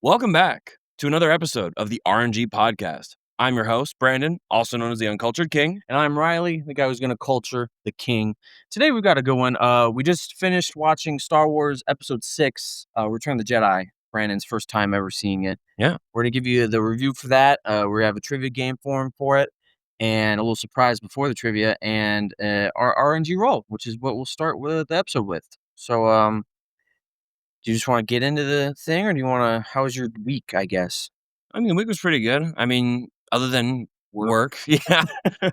Welcome back to another episode of the R.N.G podcast. I'm your host, Brandon, also known as the Uncultured King. And I'm Riley, the guy who's going to culture the king. Today we've got a good one. We just finished watching Star Wars Episode 6, Return of the Jedi. Brandon's first time ever seeing it. Yeah. We're going to give you the review for that. We have a trivia game for him for it. And a little surprise before the trivia. And our RNG roll, which is what we'll start with the episode with. So, do you just want to get into the thing, or do you want to? How was your week? I guess. I mean, the week was pretty good. I mean, other than work. Yeah.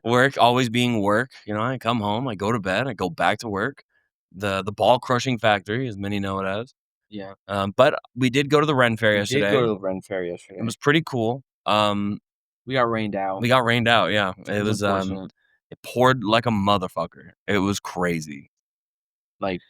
Work, always being work. You know, I come home, I go to bed, I go back to work. The ball crushing factory, as many know it as. Yeah. But we did go to the Ren Fair We yesterday. did go to the Ren Fair yesterday. It was pretty cool. We got rained out. Yeah. It was unfortunate. it poured like a motherfucker. It was crazy. Like,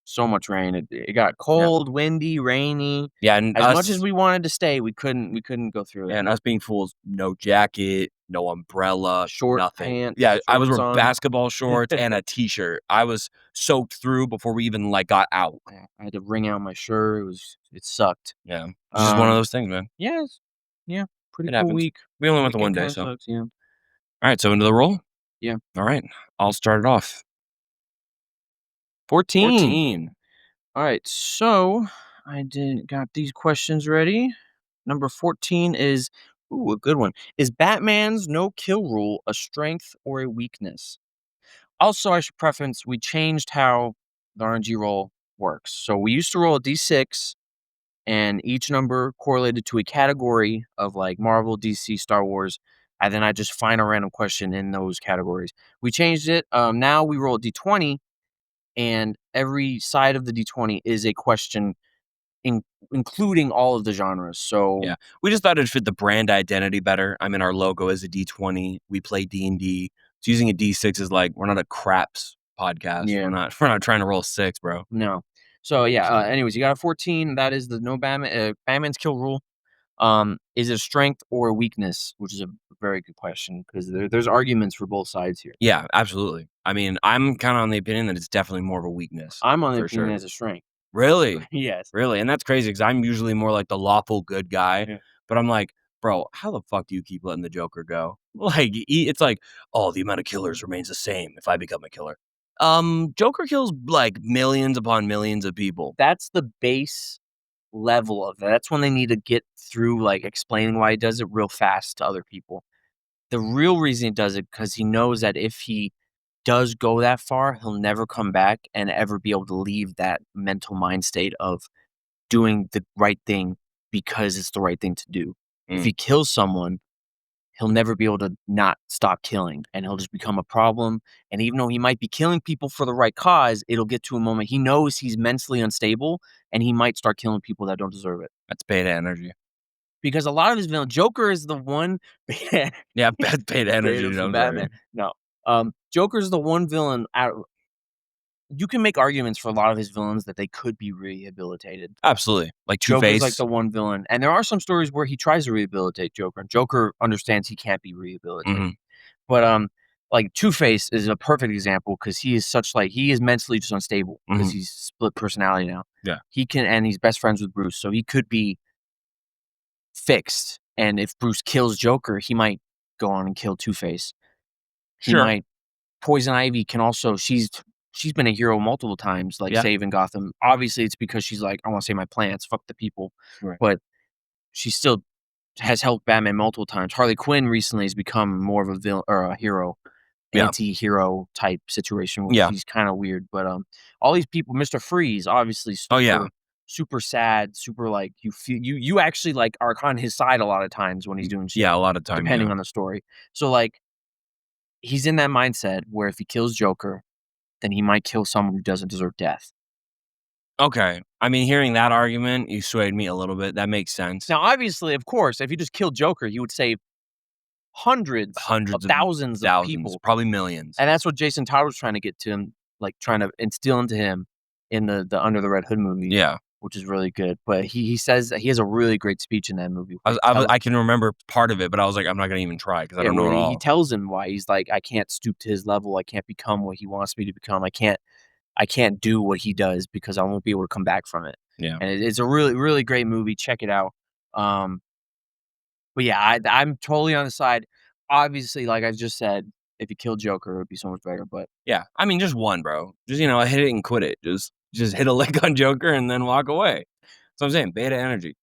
so much rain. It got cold, windy, rainy. Yeah, and As much as we wanted to stay, we couldn't go through it. and us being fools, no jacket, no umbrella, Short nothing. pants, Yeah, I was shorts wearing on. basketball shorts and a t-shirt. I was soaked through before we even got out. I had to wring out my shirt. It sucked. Yeah, it's just one of those things, man. Yes. Yeah. Pretty It cool happens. week. We only went the It one day, kinda so. sucks, yeah. All right, so into the roll? Yeah. All right, I'll start it off. 14. All right, so I got these questions ready. Number 14 is, a good one. Is Batman's no-kill rule a strength or a weakness? Also, I should preference, we changed how the RNG roll works. So we used to roll a d6, and each number correlated to a category of like Marvel, DC, Star Wars, and then I just find a random question in those categories. We changed it. Now we roll a d20, and every side of the d20 is a question including all of the genres. So Yeah, we just thought it'd fit the brand identity better. I mean, our logo is a D20. We play D&D. So using a D6 is like, we're not a craps podcast. Yeah. We're not trying to roll 6, bro. no. So yeah. Anyways, you got a 14. That is the no Batman. Batman's kill rule. Is it a strength or a weakness? Which is a very good question because there's arguments for both sides here. Yeah, absolutely. I mean, I'm kind of on the opinion that it's definitely more of a weakness. I'm on the for opinion sure. as a strength. Really? Yes. Really? And that's crazy because I'm usually more like the lawful good guy. Yeah. But I'm like, bro, how the fuck do you keep letting the Joker go? Like, it's like, oh, the amount of killers remains the same if I become a killer. Joker kills like millions upon millions of people. That's the base level of that. That's when they need to get through like explaining why he does it real fast to other people. The real reason he does it because he knows that if he does go that far, he'll never come back and ever be able to leave that mental mind state of doing the right thing because it's the right thing to do. If he kills someone, he'll never be able to not stop killing, and he'll just become a problem. And even though he might be killing people for the right cause, it'll get to a moment he knows he's mentally unstable, and he might start killing people that don't deserve it. That's beta energy. Because a lot of his villains, Joker is the one. Yeah, that's beta energy. Beta for I'm Batman. sorry. No. Joker's the one villain you can make arguments for a lot of his villains that they could be rehabilitated. Absolutely. Like Joker's Two-Face. like the one villain. And there are some stories where he tries to rehabilitate Joker, and Joker understands he can't be rehabilitated. Mhm. But like Two-Face is a perfect example because he is he is mentally just unstable because he's split personality now. Yeah. And he's best friends with Bruce, so he could be fixed. And if Bruce kills Joker, he might go on and kill Two-Face. He Sure. might. Poison Ivy can also, she's been a hero multiple times, like saving Gotham. Obviously, it's because she's like, I want to save my plants, fuck the people. Right. But she still has helped Batman multiple times. Harley Quinn recently has become more of a villain or a hero, anti-hero type situation where she's kind of weird. But all these people, Mr. Freeze, obviously, super sad, super like you feel you actually like are on his side a lot of times when he's doing shit. Yeah, a lot of times, depending on the story. So like, he's in that mindset where if he kills Joker, then he might kill someone who doesn't deserve death. Okay. I mean, hearing that argument, you swayed me a little bit. That makes sense. Now, obviously, of course, if you just killed Joker, you would save hundreds of thousands of people. Probably millions. And that's what Jason Todd was trying to get to him, like trying to instill into him in the Under the Red Hood movie. Yeah. Which is really good. But he says that he has a really great speech in that movie. I can remember part of it, but I was like, I'm not going to even try because I don't know at all. He tells him why. He's like, I can't stoop to his level. I can't become what he wants me to become. I can't do what he does because I won't be able to come back from it. Yeah. And it's a really, really great movie. Check it out. Um, but yeah, I'm totally on the side. Obviously, like I just said, if you kill Joker, it would be so much better. But Yeah, I mean, just one, bro. Just, hit it and quit it. Just hit a lick on Joker and then walk away. So I'm saying beta energy.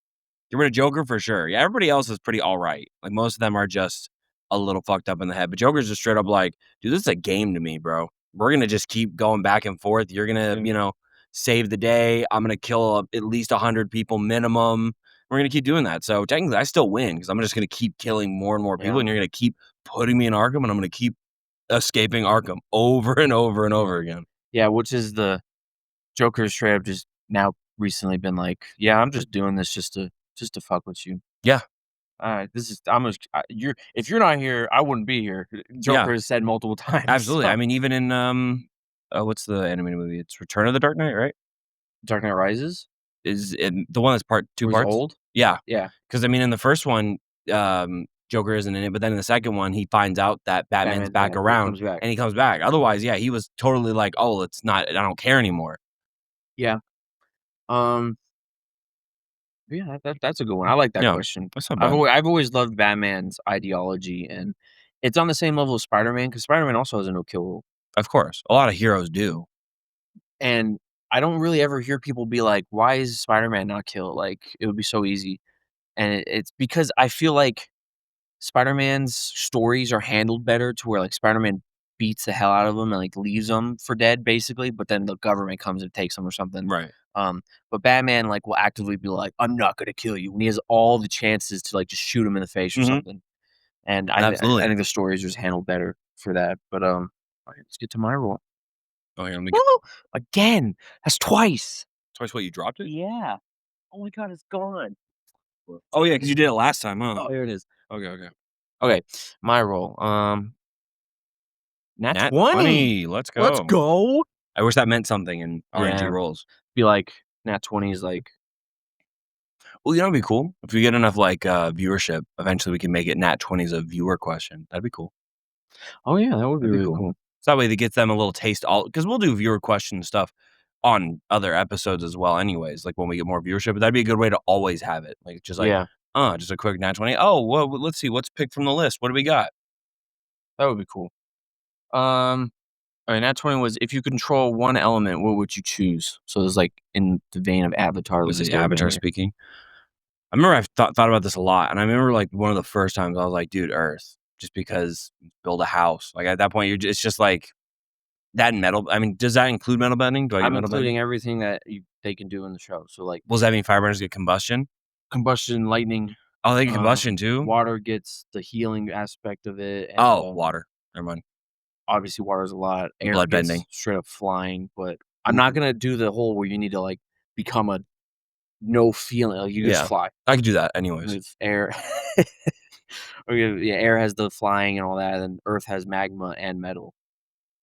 Get rid of Joker for sure. Yeah, everybody else is pretty alright. Like, most of them are just a little fucked up in the head, but Joker's just straight up like, "Dude, this is a game to me, bro. We're gonna just keep going back and forth. You're gonna, yeah, save the day. I'm gonna kill at least 100 people minimum. We're gonna keep doing that." So, technically, I still win because 'cause I'm just gonna keep killing more and more people, yeah, and you're gonna keep putting me in Arkham, and I'm gonna keep escaping Arkham over and over and over again. yeah. Which is the Joker straight up just now recently been like, yeah, I'm just doing this just to fuck with you. Yeah, This is I'm just you're if you're not here, I wouldn't be here. yeah, Joker has said multiple times. absolutely. I mean, even in, what's the animated movie? It's Return of the Dark Knight, right? Dark Knight Rises, Is in the one that's 2 where he's parts? old. Yeah, Yeah, because I mean, in the first one, Joker isn't in it, but then in the second one, he finds out that Batman's Batman's back back. He around, comes back. and he comes back. Otherwise, yeah, he was totally like, "Oh, it's not I don't care anymore." Yeah. Um. Yeah, that's a good one. I like that Yeah, question. that's not bad. I've always loved Batman's ideology, and it's on the same level as Spider Man because Spider Man also has a no kill rule, Of course, a lot of heroes do. and I don't really ever hear people be like, "Why is Spider Man not kill?" Like it would be so easy, and it's because I feel like Spider-Man's stories are handled better to where, like, Spider-Man beats the hell out of him and, like, leaves them for dead, basically, but then the government comes and takes them or something. Right. Um, but Batman, like, will actively be like, "I'm not gonna kill you," when he has all the chances to, like, just shoot him in the face or Mhm. something. And I Absolutely. think the stories just handled better for that. But, alright, let's get to my roll. Oh, here, let me get Woo! Again! That's twice! twice what, you dropped it? Yeah. Oh my god, it's gone. Oh, yeah, because you did it last time, huh? Oh, here it is. Okay, okay. Okay, my roll. Nat Nat 20! 20, let's Let's go. go! I wish that meant something in RNG Yeah, rolls. be like, nat 20 is like Well, it'd be cool. If we get enough, like, viewership, eventually we can make it Nat 20's a viewer question. That'd be cool. oh, yeah, that would be That'd be really cool. cool. So that way they gets them a little taste all because we'll do viewer question stuff on other episodes as well anyways, like, when we get more viewership, but that'd be a good way to always have it. Like, just like, Yeah, just a quick Nat 20. Oh, well, let's see, what's picked from the list? What do we got? that would be cool. Alright, nat 20 was if you control one element, what would you choose? So it's like in the vein of Avatar, Was Last it Avatar Airbender. speaking? I remember I've thought about this a lot, and I remember, like, one of the first times I was like, "Dude, Earth." Just because build a house. Like, at that point, it's just like that and metal I mean, does that include metal bending? Do I get I'm metal bending? including everything that they can do in the show. So, like, Well, does that mean firebenders get combustion? combustion, lightning, Oh, they get combustion too? water gets the healing aspect of it, and, Oh, water. Never mind. obviously water is a lot. Air Blood gets bending. straight up flying, but I'm not Ooh. gonna do the whole where you need to, like, become a no feeling, like, you just Yeah. fly. I could do that anyways. With air. Okay, yeah, air has the flying and all that, and earth has magma and metal.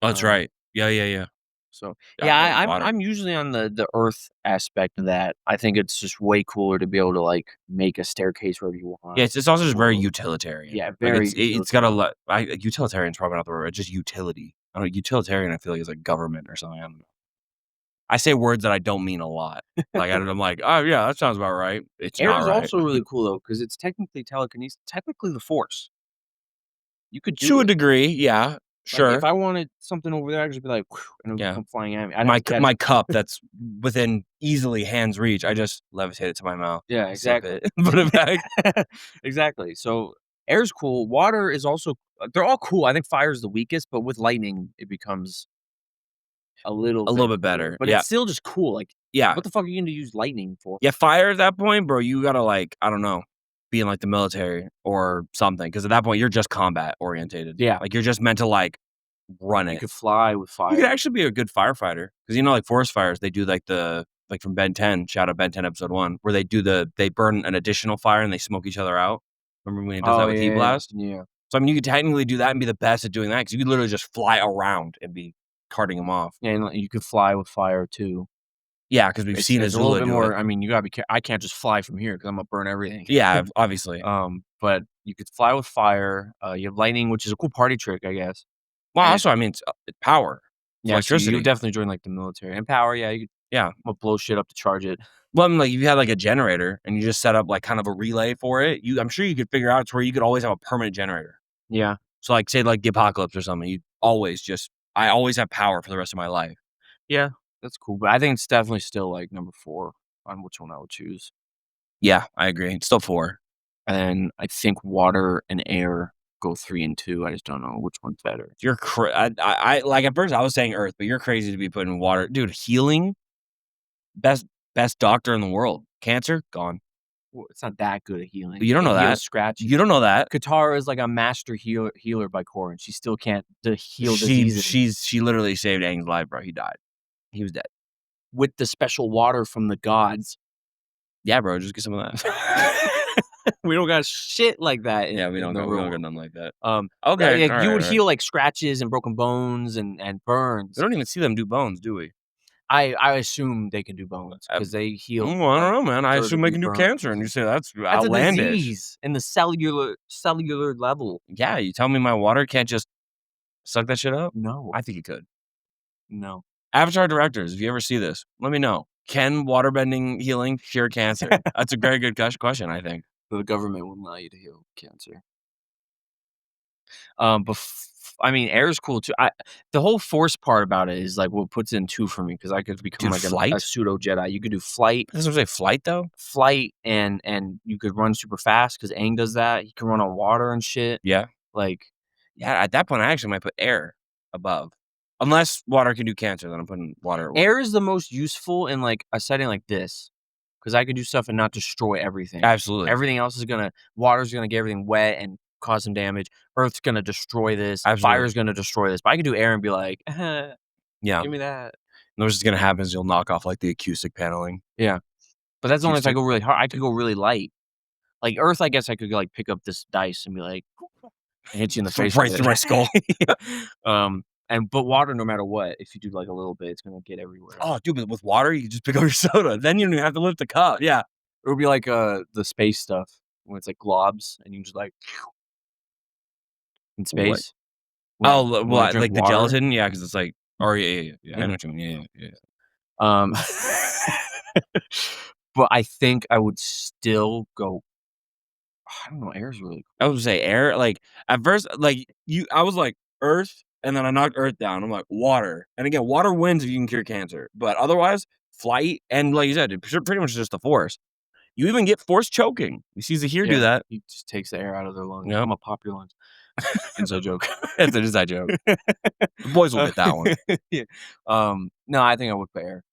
Oh, that's Um, right. Yeah, yeah, yeah. so Yeah, yeah, I'd go I'm water. I'm usually on the earth aspect of that. I think it's just way cooler to be able to, like, make a staircase wherever you Yeah, want, it's also just very or utilitarian. yeah, Like, very it's got a utilitarian. lot utilitarian's probably not the word, it's just utility. I don't know, utilitarian I feel like is like government or something, I don't know. I say words that I don't mean a lot. Like, I'm like, "Oh, yeah, that sounds about right." It's Air not is right. also really cool though, because it's technically telekinesis, technically the force. You could To do a it. degree, yeah, Like, if sure, I wanted something over there, I'd just be like, "Whew," and it would yeah. come flying at me. I'd have to catch My it. cup that's within easily hand's reach, I just levitate it to my mouth, Yeah, sip exactly. it, put it back. Exactly. So air's cool. Water is also they're all cool. I think fire is the weakest, but with lightning, it becomes a little A little bit bit better. better, But yeah, it's still just cool. Like, yeah. what the fuck are you gonna use lightning for? Yeah, fire at that point, bro, you gotta, like, I don't know, be in, like, the military or something, because at that point, you're just combat orientated. Yeah, Like, you're just meant to, like, run you it. could fly with You could fire. actually be a good firefighter, because like, forest fires, they do, like, like, from Ben 10, shout out Ben 10 episode 1, where they burn an additional fire and they smoke each other out. Remember when he does Oh that with Heat yeah, Blast? yeah. So, I mean, you could technically do that and be the best at doing that, because you could literally just fly around and be carting them off. Yeah, and like, you could fly with fire too. Yeah, because 'cause we've seen It's a little Azula bit do it. more. I mean, you gotta be. I can't just fly from here because I'm gonna burn everything. Yeah, obviously. But you could fly with fire. You have lightning, which is a cool party trick, I guess. Well, And also, I mean, it's power. It's yeah, so you would electricity. definitely join like the military and power. Yeah, you Yeah. could blow shit up to charge it. Well, I mean, like, if you had, like, a generator and you just set up, like, kind of a relay for it, I'm sure you could figure out to where you could always have a permanent generator. Yeah. So, like, say, like, the apocalypse or something, I always have power for the rest of my life. Yeah, that's cool, but I think it's definitely still, like, number 4 on which one I would choose. Yeah, I agree. It's still 4. And I think water and air go 3 and 2, I just don't know which one's better. You're like, at first, I was saying Earth, but you're crazy to be putting water. Dude, healing, best best doctor in the world. Cancer, gone. Well, it's not that good at healing. You don't It know heals that. scratches. You don't know that. Katara is like a master healer by core, and she still can't heal diseases She literally saved Aang's life, bro. He died. He was dead. with the special water from the gods. Yeah, bro, just get some of that. We don't got shit like that Yeah, in the real we don't got world. nothing like that. Yeah, Okay, like, you would alright. heal, like, scratches and broken bones and We burns. don't even see them do bones, do we? I assume they can do bones I 'cause they heal, I like, don't know, man. I assume they third-degree can do burns. cancer, and you say that's That's a outlandish. disease in the cellular level. Yeah, you tell me my water can't just suck that shit up? No, I think it could. no. Avatar directors, if you ever see this, let me know. Can waterbending healing cure cancer? That's a very good question, I think. The government wouldn't allow you to heal cancer. But I mean, air is cool too. The whole force part about it is like what puts it in 2 for me because I could become Dude, like a flight? pseudo Jedi. You could do flight, That's what I say, flight though? and you could run super fast because Aang does that. He can run on water and shit. Yeah. Like Yeah, at that point, I actually might put air above. Unless water can do cancer, then I'm putting water. air is the most useful in like a setting like this because I could do stuff and not destroy everything. Absolutely. Everything else is water's gonna get everything wet and cause some damage. Earth's gonna destroy this. Absolutely. Fire's gonna destroy this. But I could do air and be like, Yeah. give me that. And what's just gonna happen is you'll knock off like the acoustic paneling. Yeah. But that's only if I Acoustic. go really hard. I could go really light. Like Earth, I guess I could like pick up this dice and be like, and hit you in the face Right with through my skull. it. Yeah. But water, no matter what, if you do like a little bit, it's gonna get everywhere. Oh, dude, but with water, you can just pick up your soda. Then you don't even have to lift the cup. Yeah. It would be like the space stuff when it's like globs and you just like in What? space. Oh, When I what? drink Like the water. gelatin? Yeah, because it's like, oh yeah. I Yeah. know what you mean. Yeah. Um, but I think I would still go. I don't know. Air is really I cool. would say air. Like at first, I was like earth, and then I knocked earth down. I'm like water, and again, water wins if you can cure cancer, but otherwise, flight and like you said, it's pretty much just the force. You even get force choking. You see Zahir do Yeah, that. he just takes the air out of their lungs. Yep. I'm gonna pop your lungs. Inside joke. It's an inside joke. The boys will get that one. Yeah. No, I think I would put air.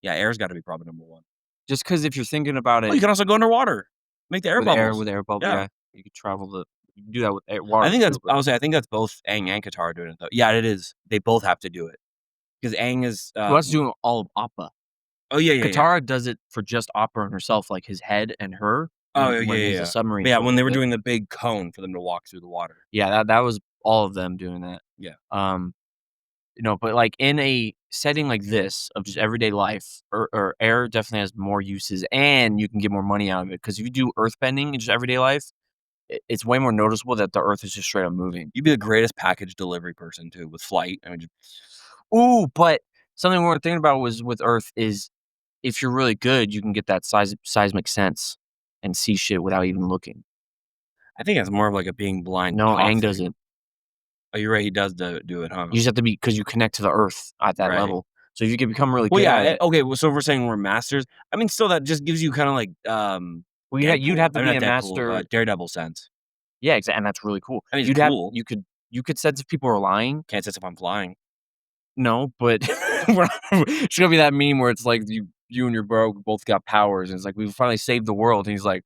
Yeah, air's got to be probably number one. Just because if you're thinking about Well, you it can also go underwater, make the air bubbles. with air bubble, Yeah. yeah, you could you can do that with air water too, but I think that's both Aang and Katara doing it though. Yeah, it is. They both have to do it because Aang is. who else is doing all of Appa? Oh yeah. Katara does it for just Appa and herself, like his head and her Oh when he's a yeah. submarine. But yeah, when floating they were with it. doing the big cone for them to walk through the water. Yeah, that was all of them doing that. Yeah. But like in a setting like this of just everyday life, or air definitely has more uses, and you can get more money out of it. Because if you do earthbending in just everyday life, it's way more noticeable that the earth is just straight up moving. You'd be the greatest package delivery person too with flight. I mean, Ooh, but something we weren't thinking about was with earth is if you're really good, you can get that seismic sense and see shit without even looking. I think it's more of like a being blind. No, Tough Aang thing. doesn't. Oh, you're right. He does do it, huh? You just have to be because you connect to the earth at that Right. level. So if you can become really Well, good yeah. at it, Okay. Well, so if we're saying we're masters, I mean, still that just gives you kind of like well, you'd Deadpool. have to I mean, be not a Deadpool, master. Daredevil sense. Yeah, exactly, and that's really cool. I mean, it's cool. You could sense if people are lying. Can't sense if I'm flying. No, but it's gonna be that meme where it's like you and your bro both got powers, and it's like we finally saved the world, and he's like,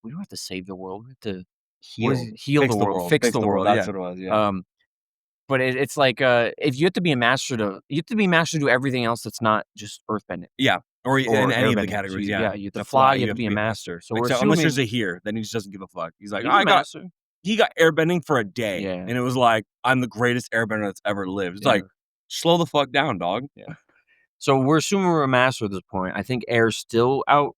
we don't have to save the world, we have to heal Fix the the world, world. fix Fix the the world. world. That's Yeah. what it was. Yeah. But it's like if you have to be a master you have to be a master to do everything else that's not just earthbending Yeah. Or in any of the airbending. So categories. Yeah. you have to The fly, fly. you You have to have to be a be a master. So Like we're so, unless assuming there's a here, then he just doesn't give a fuck. He's like, he's oh, a master. he got airbending for a day, Yeah. and it was like, I'm the greatest airbender that's ever lived. It's Yeah. like, slow the fuck down, dog. Yeah. So we're assuming we're a master at this point. I think air's still out.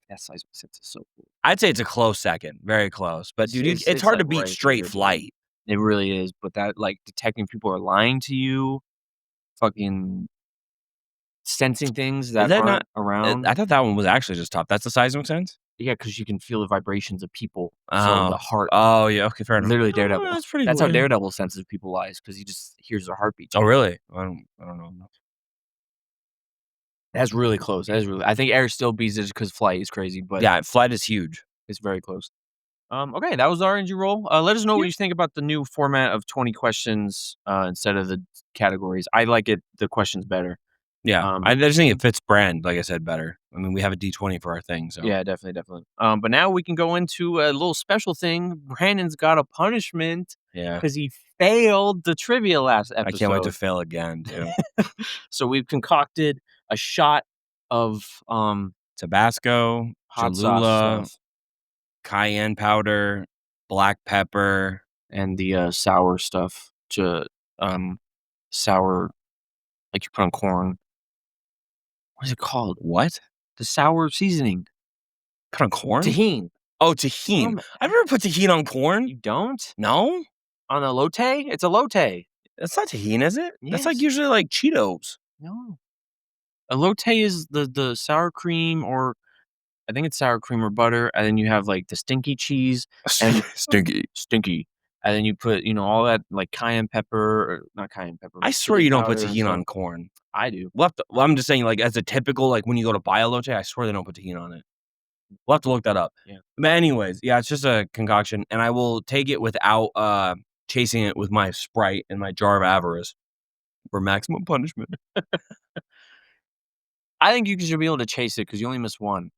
That seismic sense is so cool. I'd say it's a close second, very close. But dude, it's hard to like beat right straight there, dude. flight. It really is. But that like detecting people are lying to you, fucking sensing things Is that that aren't not I around. thought that one was actually just top. That's the seismic sense? Yeah, because you can feel the vibrations of people, so Oh. the heart Oh, yeah, okay, fair enough. literally Oh, Daredevil. that's pretty That's cool, how yeah. Daredevil senses people lives because he just hears their heartbeat. Oh, really? I don't know. That's really close. That is really I think air still beats it because flight is crazy, but Yeah, flight is huge. it's very close. Okay, that was the RNG roll. Let us know what Yeah. you think about the new format of 20 questions instead of the categories. I like it, the questions better. Yeah, I Um, just think it fits brand, like I said, better. I mean, we have a D20 for our thing, so yeah, definitely, definitely. But now we can go into a little special thing. Brandon's got a punishment yeah. because he failed the trivia last I can't wait to episode. fail again too. So we've concocted a shot of Tabasco, hot sauce Cholula, stuff cayenne powder, black pepper. and the sour stuff to sour like you put on corn. What is it called? What? The sour seasoning. Put on corn? Tahini. Oh, tahini. Damn I've never put tahini on corn. you don't? No? On a elote? It's elote. That's not tahini, is it? That's like Yes. usually like Cheetos. No. Elote is the sour cream or I think it's sour cream or butter, and then you have, like, the stinky cheese and Stinky. stinky, and then you put, all that, like, cayenne pepper or not cayenne pepper, I but swear chili you don't put powder and tahini stuff. on corn. I do. Well, I'm just saying, like, as a typical, like, when you go to buy elote, I swear they don't put tahini on it. We'll have to look that up. Yeah. But anyways, yeah, it's just a concoction, and I will take it without, chasing it with my Sprite and my jar of avarice for maximum punishment. I think you should be able to chase it because you only missed 1,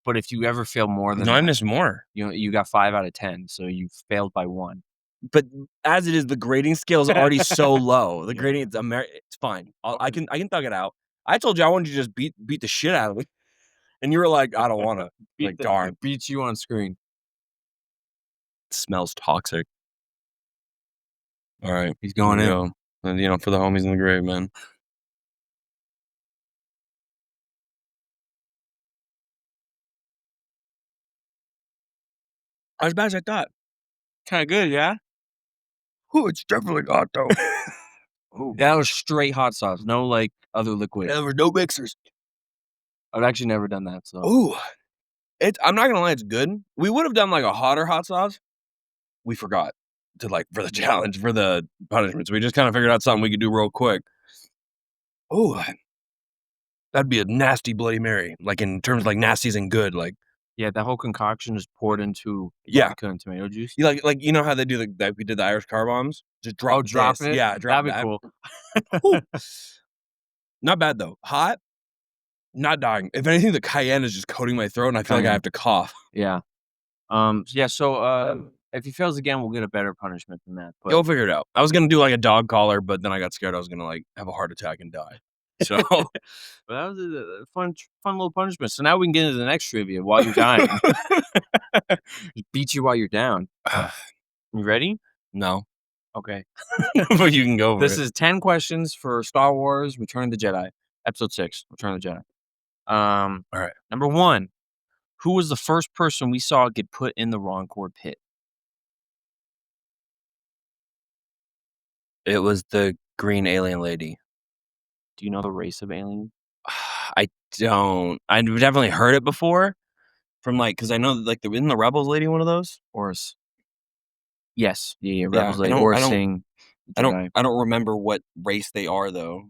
but if you ever fail more than No, I that, missed more. you got 5 out of 10, so you failed by 1. But as it is, the grading scale is already so low. The Yeah. grading, it's fine. I Okay. can thug it out. I told you I wanted you to just beat the shit out of it, and you were like, "I don't wanna." Like, darn, Beats you on screen. it smells toxic. All right, He's here going we in. go. And, for the homies in the grave, man. Not as bad as I thought. Kinda good, yeah? Ooh, it's definitely hot though. Ooh, That was straight hot sauce, no, like, other liquid. there were no mixers. I've actually never done that, so Ooh, I'm not gonna lie, it's good. We would have done like a hotter hot sauce. We forgot to like for the challenge for the punishments. We just kind of figured out something we could do real quick. Ooh, that'd be a nasty Bloody Mary. Like in terms of like nasties and good. Like yeah, that whole concoction is poured into yeah, vodka and tomato juice. you like how they do that we did the Irish car bombs. Just Oh, drop drop this. it? Yeah, drop That'd be that. cool. Whew. Not bad though. Hot, not dying. If anything, the cayenne is just coating my throat, and I feel like I Cayenne. have to cough. Yeah. Yeah, so, if he fails again, we'll get a better punishment than that, but You'll figure it out. I was gonna do like a dog collar, but then I got scared I was gonna like have a heart attack and die. So but that was a fun little punishment. So now we can get into the next trivia while you're dying. Just beat you while you're down. You ready? no, Okay. but you can go for This it. is 10 questions for Star Wars Return of the Jedi, Episode 6, Return of the Jedi. All right. Number 1, who was the first person we saw get put in the Rancor pit? It was the green alien lady. Do you know the race of alien? I don't. I've definitely heard it before from like because I know like isn't the Rebels lady one of those? Or yes, yeah, yeah, Yeah, Rebels lady or Sing Jedi. I don't remember what race they are though.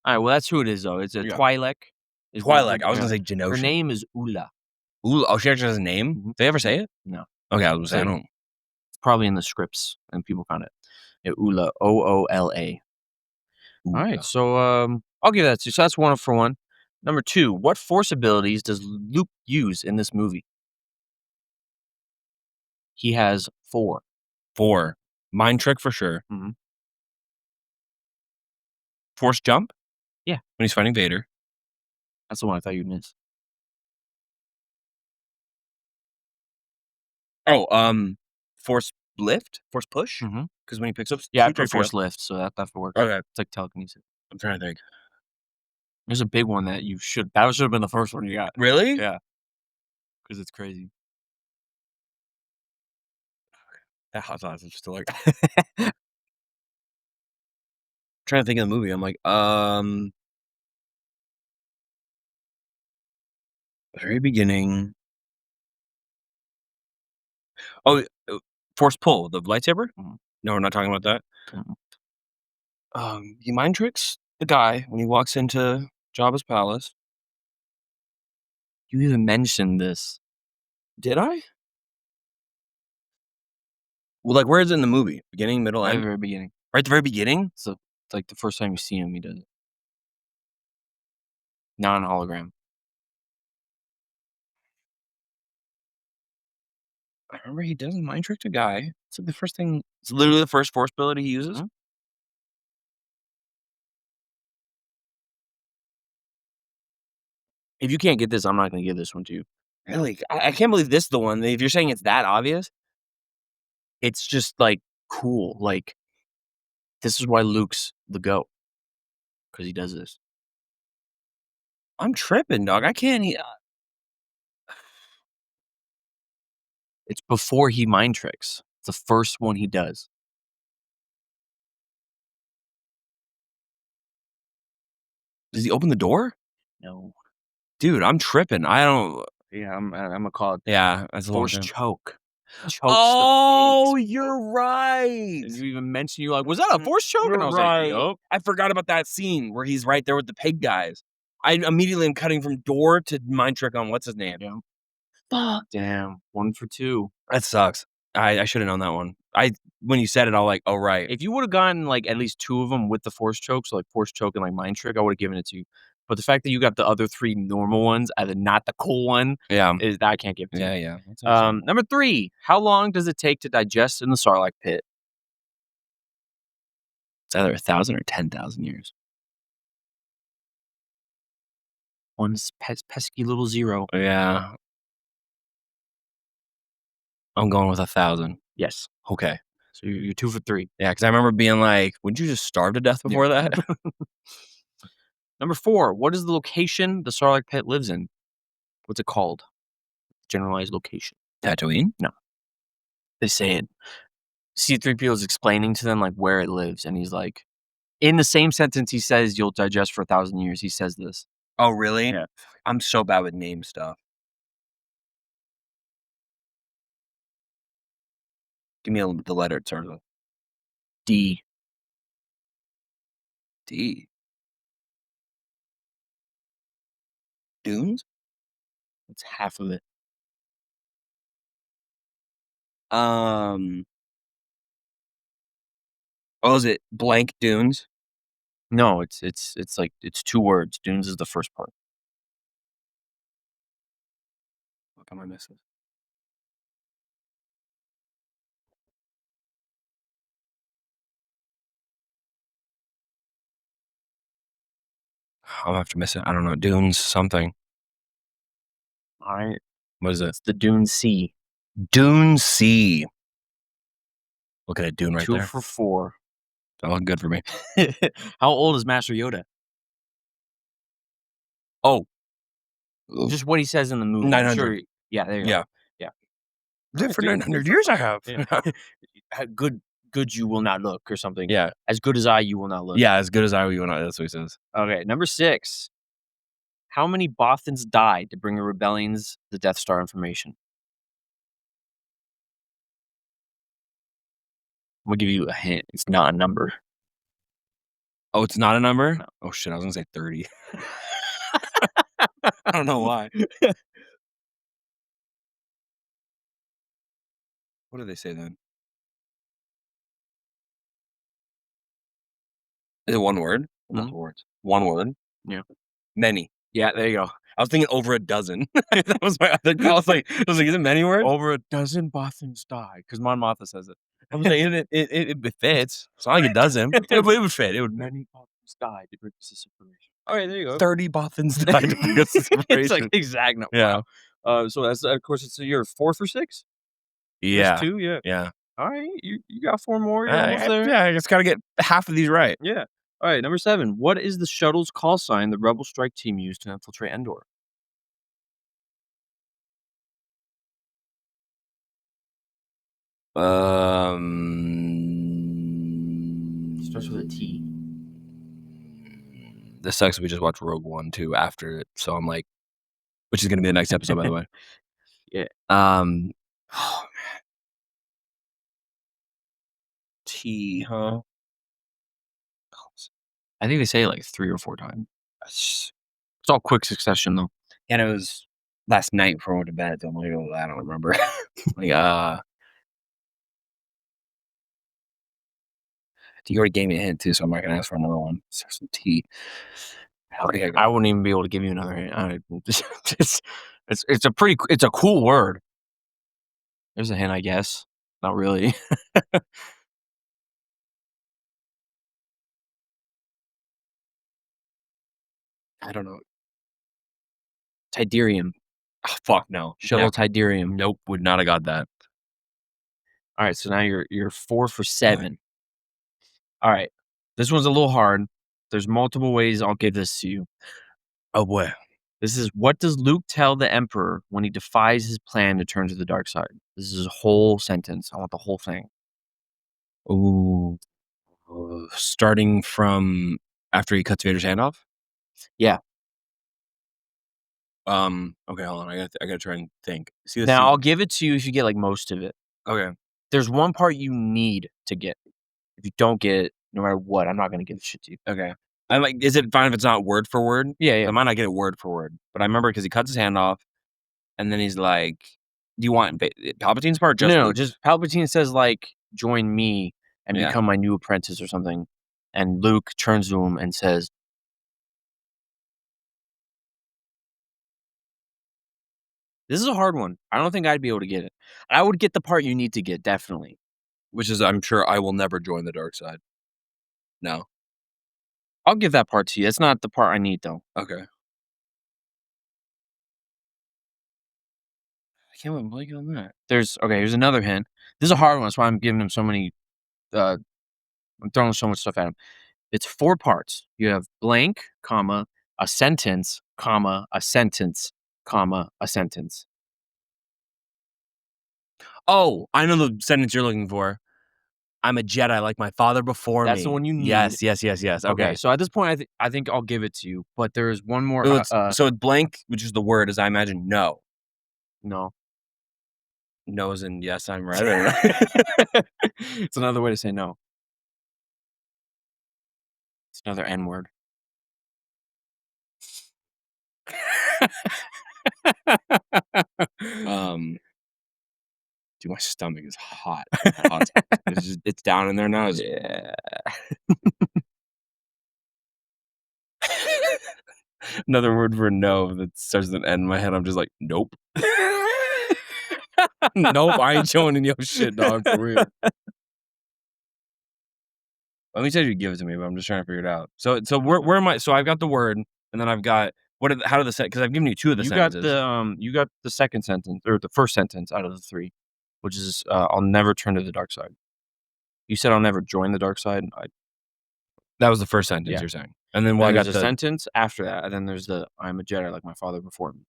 Alright, well, that's who it is, though. It's a Yeah, Twi'lek. Is the Twi'lek. I was yeah. gonna say Her Genoshan. name is Ula. Ooh, oh, she actually has a name. Mhm. Did they ever say it? No, Okay, I was gonna say I but don't. it's probably in the scripts, and people found it. Yeah, Ula, Oola. Ooh, Alright, yeah. so, I'll give that to you. So that's 1 for 1. Number 2, what force abilities does Luke use in this movie? He has 4. 4. Mind trick for sure. Mhm. Force jump Yeah, when he's fighting Vader. that's the one I thought you'd miss. Oh, force lift, force push, Mhm. because when he picks up Yeah, I put C-3PO. force lift, so that works. Okay, It's like telekinesis. I'm trying to think. There's a big one that should have been the first one you got. Really? Yeah, because it's crazy. That hot sauce is just like trying to think of the movie. I'm like, Very beginning. Oh, force pull, the lightsaber? Mhm. No, we're not talking about that. Mhm. He mind tricks the guy when he walks into Jabba's palace. You even mentioned this. Did I? Well, like, where is it in the movie? Beginning, middle, Right at the end? very beginning. Right at the very beginning? So it's like the first time you see him, he does it. Not on hologram. I remember he does mind trick the guy. It's like the first thing. It's literally the first force ability he uses. Mhm. If you can't get this, I'm not gonna give this one to you. Really? I can't believe this is the one. If you're saying it's that obvious, It's just like cool. Like this is why Luke's the GOAT. Because he does this. I'm tripping, dog. I can't. It's before he mind tricks. It's the first one he does. Does he open the door? No. Dude, I'm tripping. I don't. Yeah, I'm gonna call it Yeah, that's a long force time. choke. Chokes the Oh, pigs. you're right. And you even mentioned you like, was that a force choke? And You're I was like, right. yup. I forgot about that scene where he's right there with the pig guys. I immediately am cutting from door to mind trick on what's his name. Yeah. Fuck. Damn. 1 for 2. That sucks. I should have known that one. When you said it, I was like, oh right. If you would have gotten like at least 2 of them with the force choke, so like force choke and like mind trick, I would have given it to you. But the fact that you got the other 3 normal ones and then not the cool one Yeah. is that I can't give it to you. Yeah. That's understandable. Number 3, how long does it take to digest in the Sarlacc pit? It's either 1,000 or 10,000 years. One's pesky little 0. Yeah. I'm going with 1,000. Yes. Okay. So you're 2 for 3. Yeah, because I remember being like, wouldn't you just starve to death before that? Number 4, what is the location the Sarlacc pit lives in? What's it called? Generalized location. Tatooine? No. They say it. C-3PO is explaining to them like where it lives, and he's like, in the same sentence he says you'll digest for 1,000 years, he says this. Oh, really? Yeah. I'm so bad with name stuff. Give me the letter it starts with. D. D. Dunes? That's half of it. Um. Oh, is it blank dunes? No, it's like it's 2 words. Dunes is the first part. What am I missing? I'll have to miss it. I don't know. Dunes something. All right. What is it? It's the Dune Sea. Dune Sea. Look at a dune right 2 there. for 4. That looked good for me. How old is Master Yoda? Oh. Just what he says in the movie. I'm 900. sure. Yeah, there you go. Yeah. Yeah. Live for Dude, 900 years I have. Yeah. Good you will not look or something. Yeah. As good as I, you will not look. Yeah, as good as I will not. That's what he says. Okay, number 6. How many Bothans died to bring the rebellions the Death Star information? I'm gonna give you a hint. It's not a number. Oh, it's not a number? No. Oh, shit. I was going to say 30. I don't know why. What did they say then? Is it one word? Mhm. Multiple words. One word? Yeah. Many. Yeah, there you go. I was thinking over a dozen. That was my other. I was like, is it many words? Over a dozen Bothans died because Mon Mothma says it. I was like, it fits. It's not like it doesn't. It would fit. It would. Many Bothans died to bring us this information. All right, there you go. 30 Bothans died to bring us this It's information. like exact number. Yeah. Wow. So that's of course it's you're 4 for 6. Yeah. Just 2, yeah. Yeah. All right, you got 4 more. You're almost there. Yeah, I just got to get half of these right. Yeah. All right, number 7. What is the shuttle's call sign the Rebel strike team used to infiltrate Endor? Starts with a T. This sucks. We just watched Rogue One too after it, so I'm like, which is gonna be the next episode, by the way. Yeah. Um, oh, T, huh? I think they say it like 3 or 4 times. It's all quick succession, though. And it was last night before I went to bed, so I'm like, "Oh, I don't remember." Like, you already gave me a hint too, so I'm not gonna ask for another one. Start some T. How did I go? I wouldn't even be able to give you another hint. It's a cool word. There's a hint, I guess. Not really. I don't know. Tidarium. Oh, fuck no. Shuttle Tidarium. Nope, would not have got that. All right, so now you're 4 for 7. All right. This one's a little hard. There's multiple ways I'll give this to you. Oh boy. This is what does Luke tell the Emperor when he defies his plan to turn to the dark side? This is a whole sentence. I want the whole thing. Ooh. Starting from after he cuts Vader's hand off? Yeah. Okay, hold on. I gotta try and think. See the Now I'll scene. give it to you if you get like most of it. Okay. There's one part you need to get. If you don't get it, no matter what, I'm not gonna give shit to you. Okay. I'm like, is it fine if it's not word for word? Yeah, yeah. I might not get it word for word, but I remember because he cuts his hand off, and then he's like, "Do you want Palpatine's part?" Just No, Luke's? just Palpatine says like, "Join me and Yeah. become my new apprentice" or something, and Luke turns to him and says, "This is a hard one. I don't think I'd be able to get it. I would get the part you need to get, definitely." Which is, I'm sure I will never join the dark side. No. I'll give that part to you. That's not the part I need, though. Okay. I can't believe I'm blanking on that. Here's another hint. This is a hard one. That's why I'm giving him so many. I'm throwing so much stuff at him. It's 4 parts. You have blank, comma, a sentence, comma, a sentence, comma, a sentence. Oh, I know the sentence you're looking for. I'm a Jedi like my father before That's the me. one you need. Yes, yes, yes, yes. Okay. So at this point, I think I'll give it to you. But there's one more. So it's blank, which is the word, as I imagine, no. No, No as in yes, I'm right. Or it's another way to say no. It's another N word. um, dude, my stomach is hot. Hot. It's down in there now. Yeah. Another word for no that starts with an N in my head. I'm just like, nope. Nope, I ain't joining your shit, dog, for real. Let me tell you to give it to me, but I'm just trying to figure it out. So where am I? So I've got the word, and then I've got how do the because I've given you 2 of the sentences. You got the second sentence or the first sentence out of the 3, which is I'll never turn to the dark side. You said I'll never join the dark side. That was the first sentence Yeah. you're saying. And then Well, I got there's a sentence after that, and then there's the I'm a Jedi like my father before me.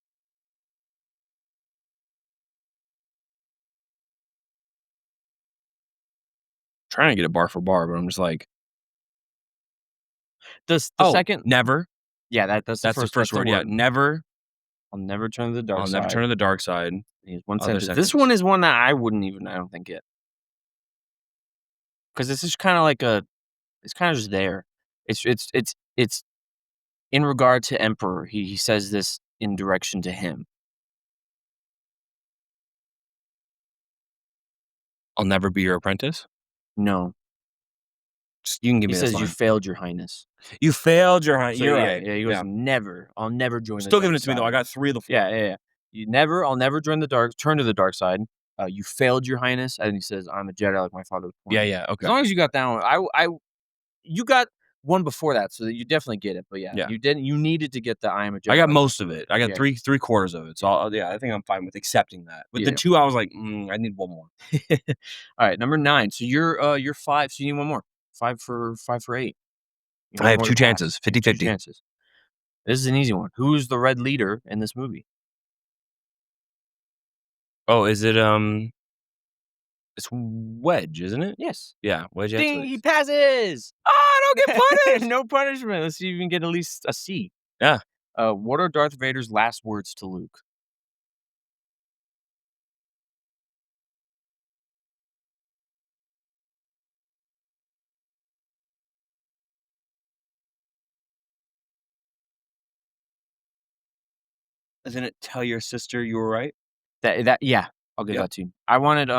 trying to get it bar for bar, but I'm just like, The second, never. yeah, that's the First word. Yeah, never. I'll never turn to the dark I'll side. never turn to the dark side. Here's one Other sentence. This one is one that I wouldn't even, I don't think, get. Because this is kind of like it's kind of just there. It's in regard to Emperor. He says this in direction to him. I'll never be your apprentice. No, Just, you can give he me this says you line. failed your highness. You failed your highness. So, You're yeah, right. yeah. He goes, never. I'll never join. Still the giving dark it to me though. side." I got 3 of the 4. Yeah, yeah, yeah. I'll never turn to the dark side. You failed your highness, and he says, "I'm a Jedi like my father." Yeah, yeah. Okay. As long as you got that one, you got one before that, so you definitely get it. But yeah, Yeah. you didn't. You needed to get the I am a Jedi. I got like most of it. I got Yeah. 3/4 of it. So yeah, I think I'm fine with accepting that. With the Yeah. 2, I was like, I need one more. All right, number 9. So you're 5. So you need one more. 5 for 8. You I one have more 2 to pass. chances. You have 2 50-50. chances. This is an easy one. Who's the red leader in this movie? Oh, is it it's Wedge, isn't it? Yes. Yeah, Wedge. Ding! He passes. I don't get punished. No punishment. Let's see if you can get at least a C. Yeah. What are Darth Vader's last words to Luke? Isn't it tell your sister you were right? That yeah, I'll give Yep. that to you. I wanted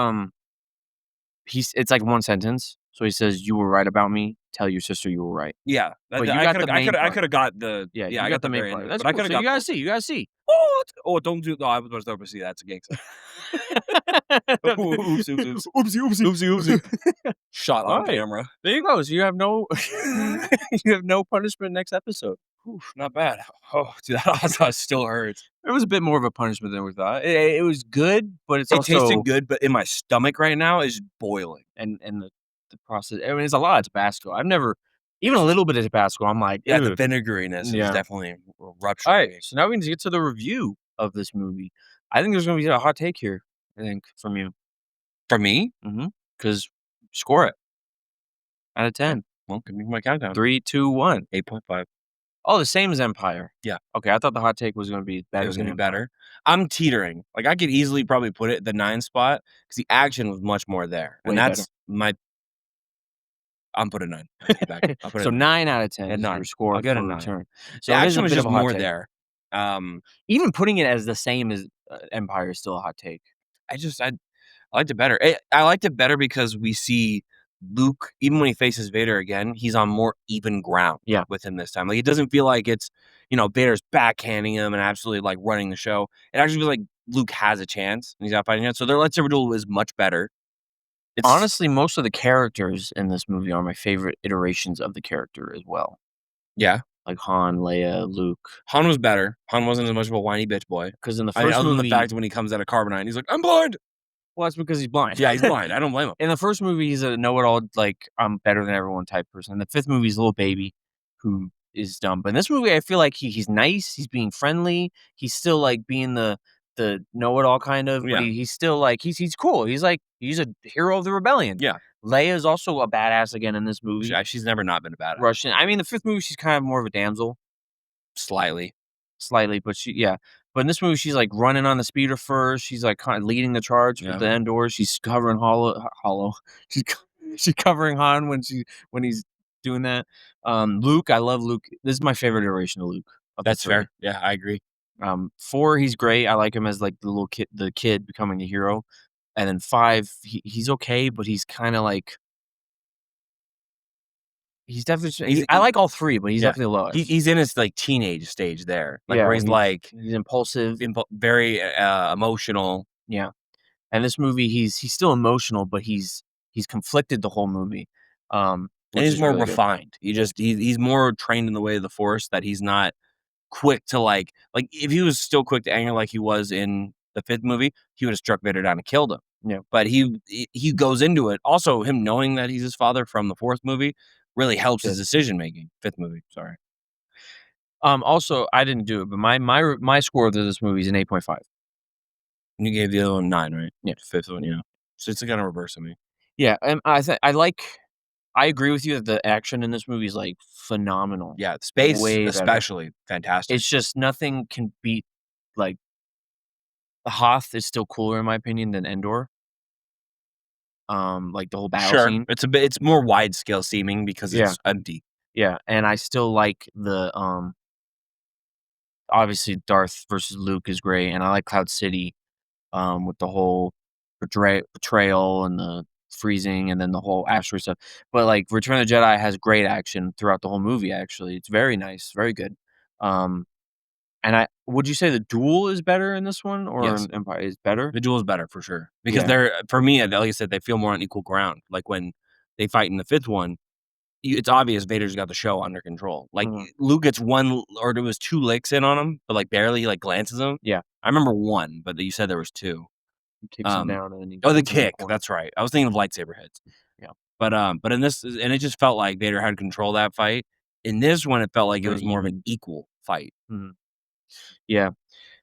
it's like one sentence. So he says, "You were right about me. Tell your sister you were right." Yeah. But That you I got coulda the I main coulda I part. coulda got the Yeah, yeah, you I got got the the main very end part. of it, That's but I cool. coulda So you got gotta the see. You gotta see. "What? Oh, don't do" no, I was about to say that's a gangster. Oops, oops, oops. Oopsie, oopsie. Oopsie, oopsie. Shot All on right. camera. There you go. So you have no you have no punishment next episode. Oof, not bad. Oh, dude, that hot sauce still hurts. It was a bit more of a punishment than we thought. It was good, but it's It tasted also good, but in my stomach right now is boiling. and the process. I mean, it's a lot of Tabasco. I've never even a little bit of Tabasco. I'm like, Yeah, the ugh. vinegariness is Yeah. definitely All rupturing right. me. So now we need to get to the review of this movie. I think there's going to be a hot take here. I think from you. For me? Because score it out of Okay. 10. Well, give me my countdown. 3, 2, 1. 8.5. Oh, the same as Empire. Yeah, Okay, I thought the hot take was going to be it better was than gonna be Empire. better. I'm teetering. Like, I could easily probably put it at the 9 spot because the action was much more there, and Way better. that's my I'm put a 9. I take it back. I'll put a So 9. 9 out of 10 Yeah, is your 9. I'll score get a for 9. Return. The So it is action a was bit of just a hot more take. there. Even putting it as the same as Empire is still a hot take. I liked it better. I liked it better because we see Luke, even when he faces Vader again, he's on more even ground Yeah. with him this time. Like, it doesn't feel like it's, Vader's backhanding him and absolutely, like, running the show. It actually feels like Luke has a chance, and he's not fighting it. So their lightsaber duel is much better. It's Honestly, most of the characters in this movie are my favorite iterations of the character as well. yeah. Like Han, Leia, Luke. Han was better. Han wasn't as much of a whiny bitch boy. Because in the I mean, first other than the movie fact when he comes out of Carbonite, he's like, "I'm blind." well, that's because he's blind. Yeah, he's blind. I don't blame him. In the first movie, he's a know-it-all, like, I'm better than everyone type person. In the 5th movie, he's a little baby who is dumb. But in this movie, I feel like he's nice, he's being friendly, he's still, like, being the know-it-all kind of, but Yeah, he's still, like, he's cool. He's, like, he's a hero of the rebellion. yeah. Leia is also a badass again in this movie. She's never not been a badass. Russian I mean, the 5th movie, she's kind of more of a damsel. Slightly. Slightly, but she yeah. But in this movie, she's, like, running on the speeder first, she's, like, kinda leading the charge with Yeah. the Endor, she's covering Hollow. She's she's covering Han when he's doing that. Luke, I love Luke. This is my favorite iteration of Luke of the That's 3. fair. Yeah, I agree. 4, he's great, I like him as, like, the kid becoming a hero, and then 5, he's okay, but he's kinda, like he's definitely He's I like all 3, but he's Yeah. definitely the lowest. He's in his, like, teenage stage there, like, where Yeah, he's, like, he's impulsive. very, emotional. Yeah. And this movie, he's still emotional, but he's conflicted the whole movie, And which he's is more really good. refined. He's more trained in the way of the Force that he's not quick to, if he was still quick to anger like he was in the 5th movie, he would've struck Vader down and killed him. Yeah, But he goes into it also, him knowing that he's his father from the 4th movie really helps his good. decision making. 5th movie, sorry. Also, I didn't do it, but my score of this movie is an 8.5. And you gave the other one 9, right? Yeah. 5th one, yeah. So it's kinda reversing me. Yeah, and I agree with you that the action in this movie is, like, phenomenal. Yeah, space Way better. especially, fantastic. It's just nothing can beat, like Hoth is still cooler in my opinion than Endor. Like, the whole battle Sure. scene. It's more wide scale seeming because Yeah, it's empty. yeah, and I still like obviously Darth versus Luke is great, and I like Cloud City, with the whole betrayal and the freezing and then the whole asteroid stuff. But, like, Return of the Jedi has great action throughout the whole movie, actually. It's very nice, very good. Um, and I would you say the duel is better in this one or Yes. in Empire is better? The duel is better for sure because Yeah. they're for me, like I said, they feel more on equal ground. Like, when they fight in the 5th one, it's obvious Vader's got the show under control. Like, Mhm. Luke gets 1 or there was 2 licks in on him, but, like, barely, he, like, glances him. Yeah. I remember 1, but you said there was 2. He kicks him Um down and then he oh, the holds him in the kick, corner. that's right. I was thinking of lightsaber hits. Yeah. But in this and it just felt like Vader had control of that fight. In this one, it felt like it Very was more of an even. equal fight. Mhm. Yeah.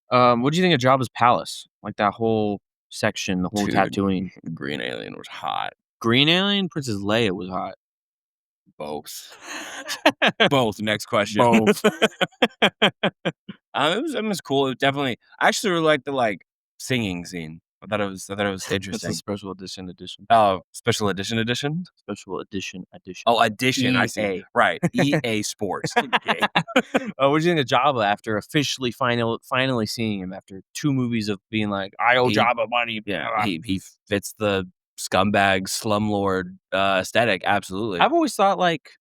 What do you think of Jabba's palace? Like, that whole section, the whole Dude, Tatooine. the green alien was hot. Green alien? Princess Leia was hot. Both. Both. Next question. Both. It was cool. It definitely. I actually really liked the singing scene. I thought it was That's a interesting. special edition edition. Oh, special edition edition. Special edition edition. Oh, edition. I see. EA. Right. EA Sports game. What do you think of Jabba after officially finally seeing him after 2 movies of being like, "I owe He Jabba money." Yeah, he fits the scumbag slumlord aesthetic. Absolutely. I've always thought like,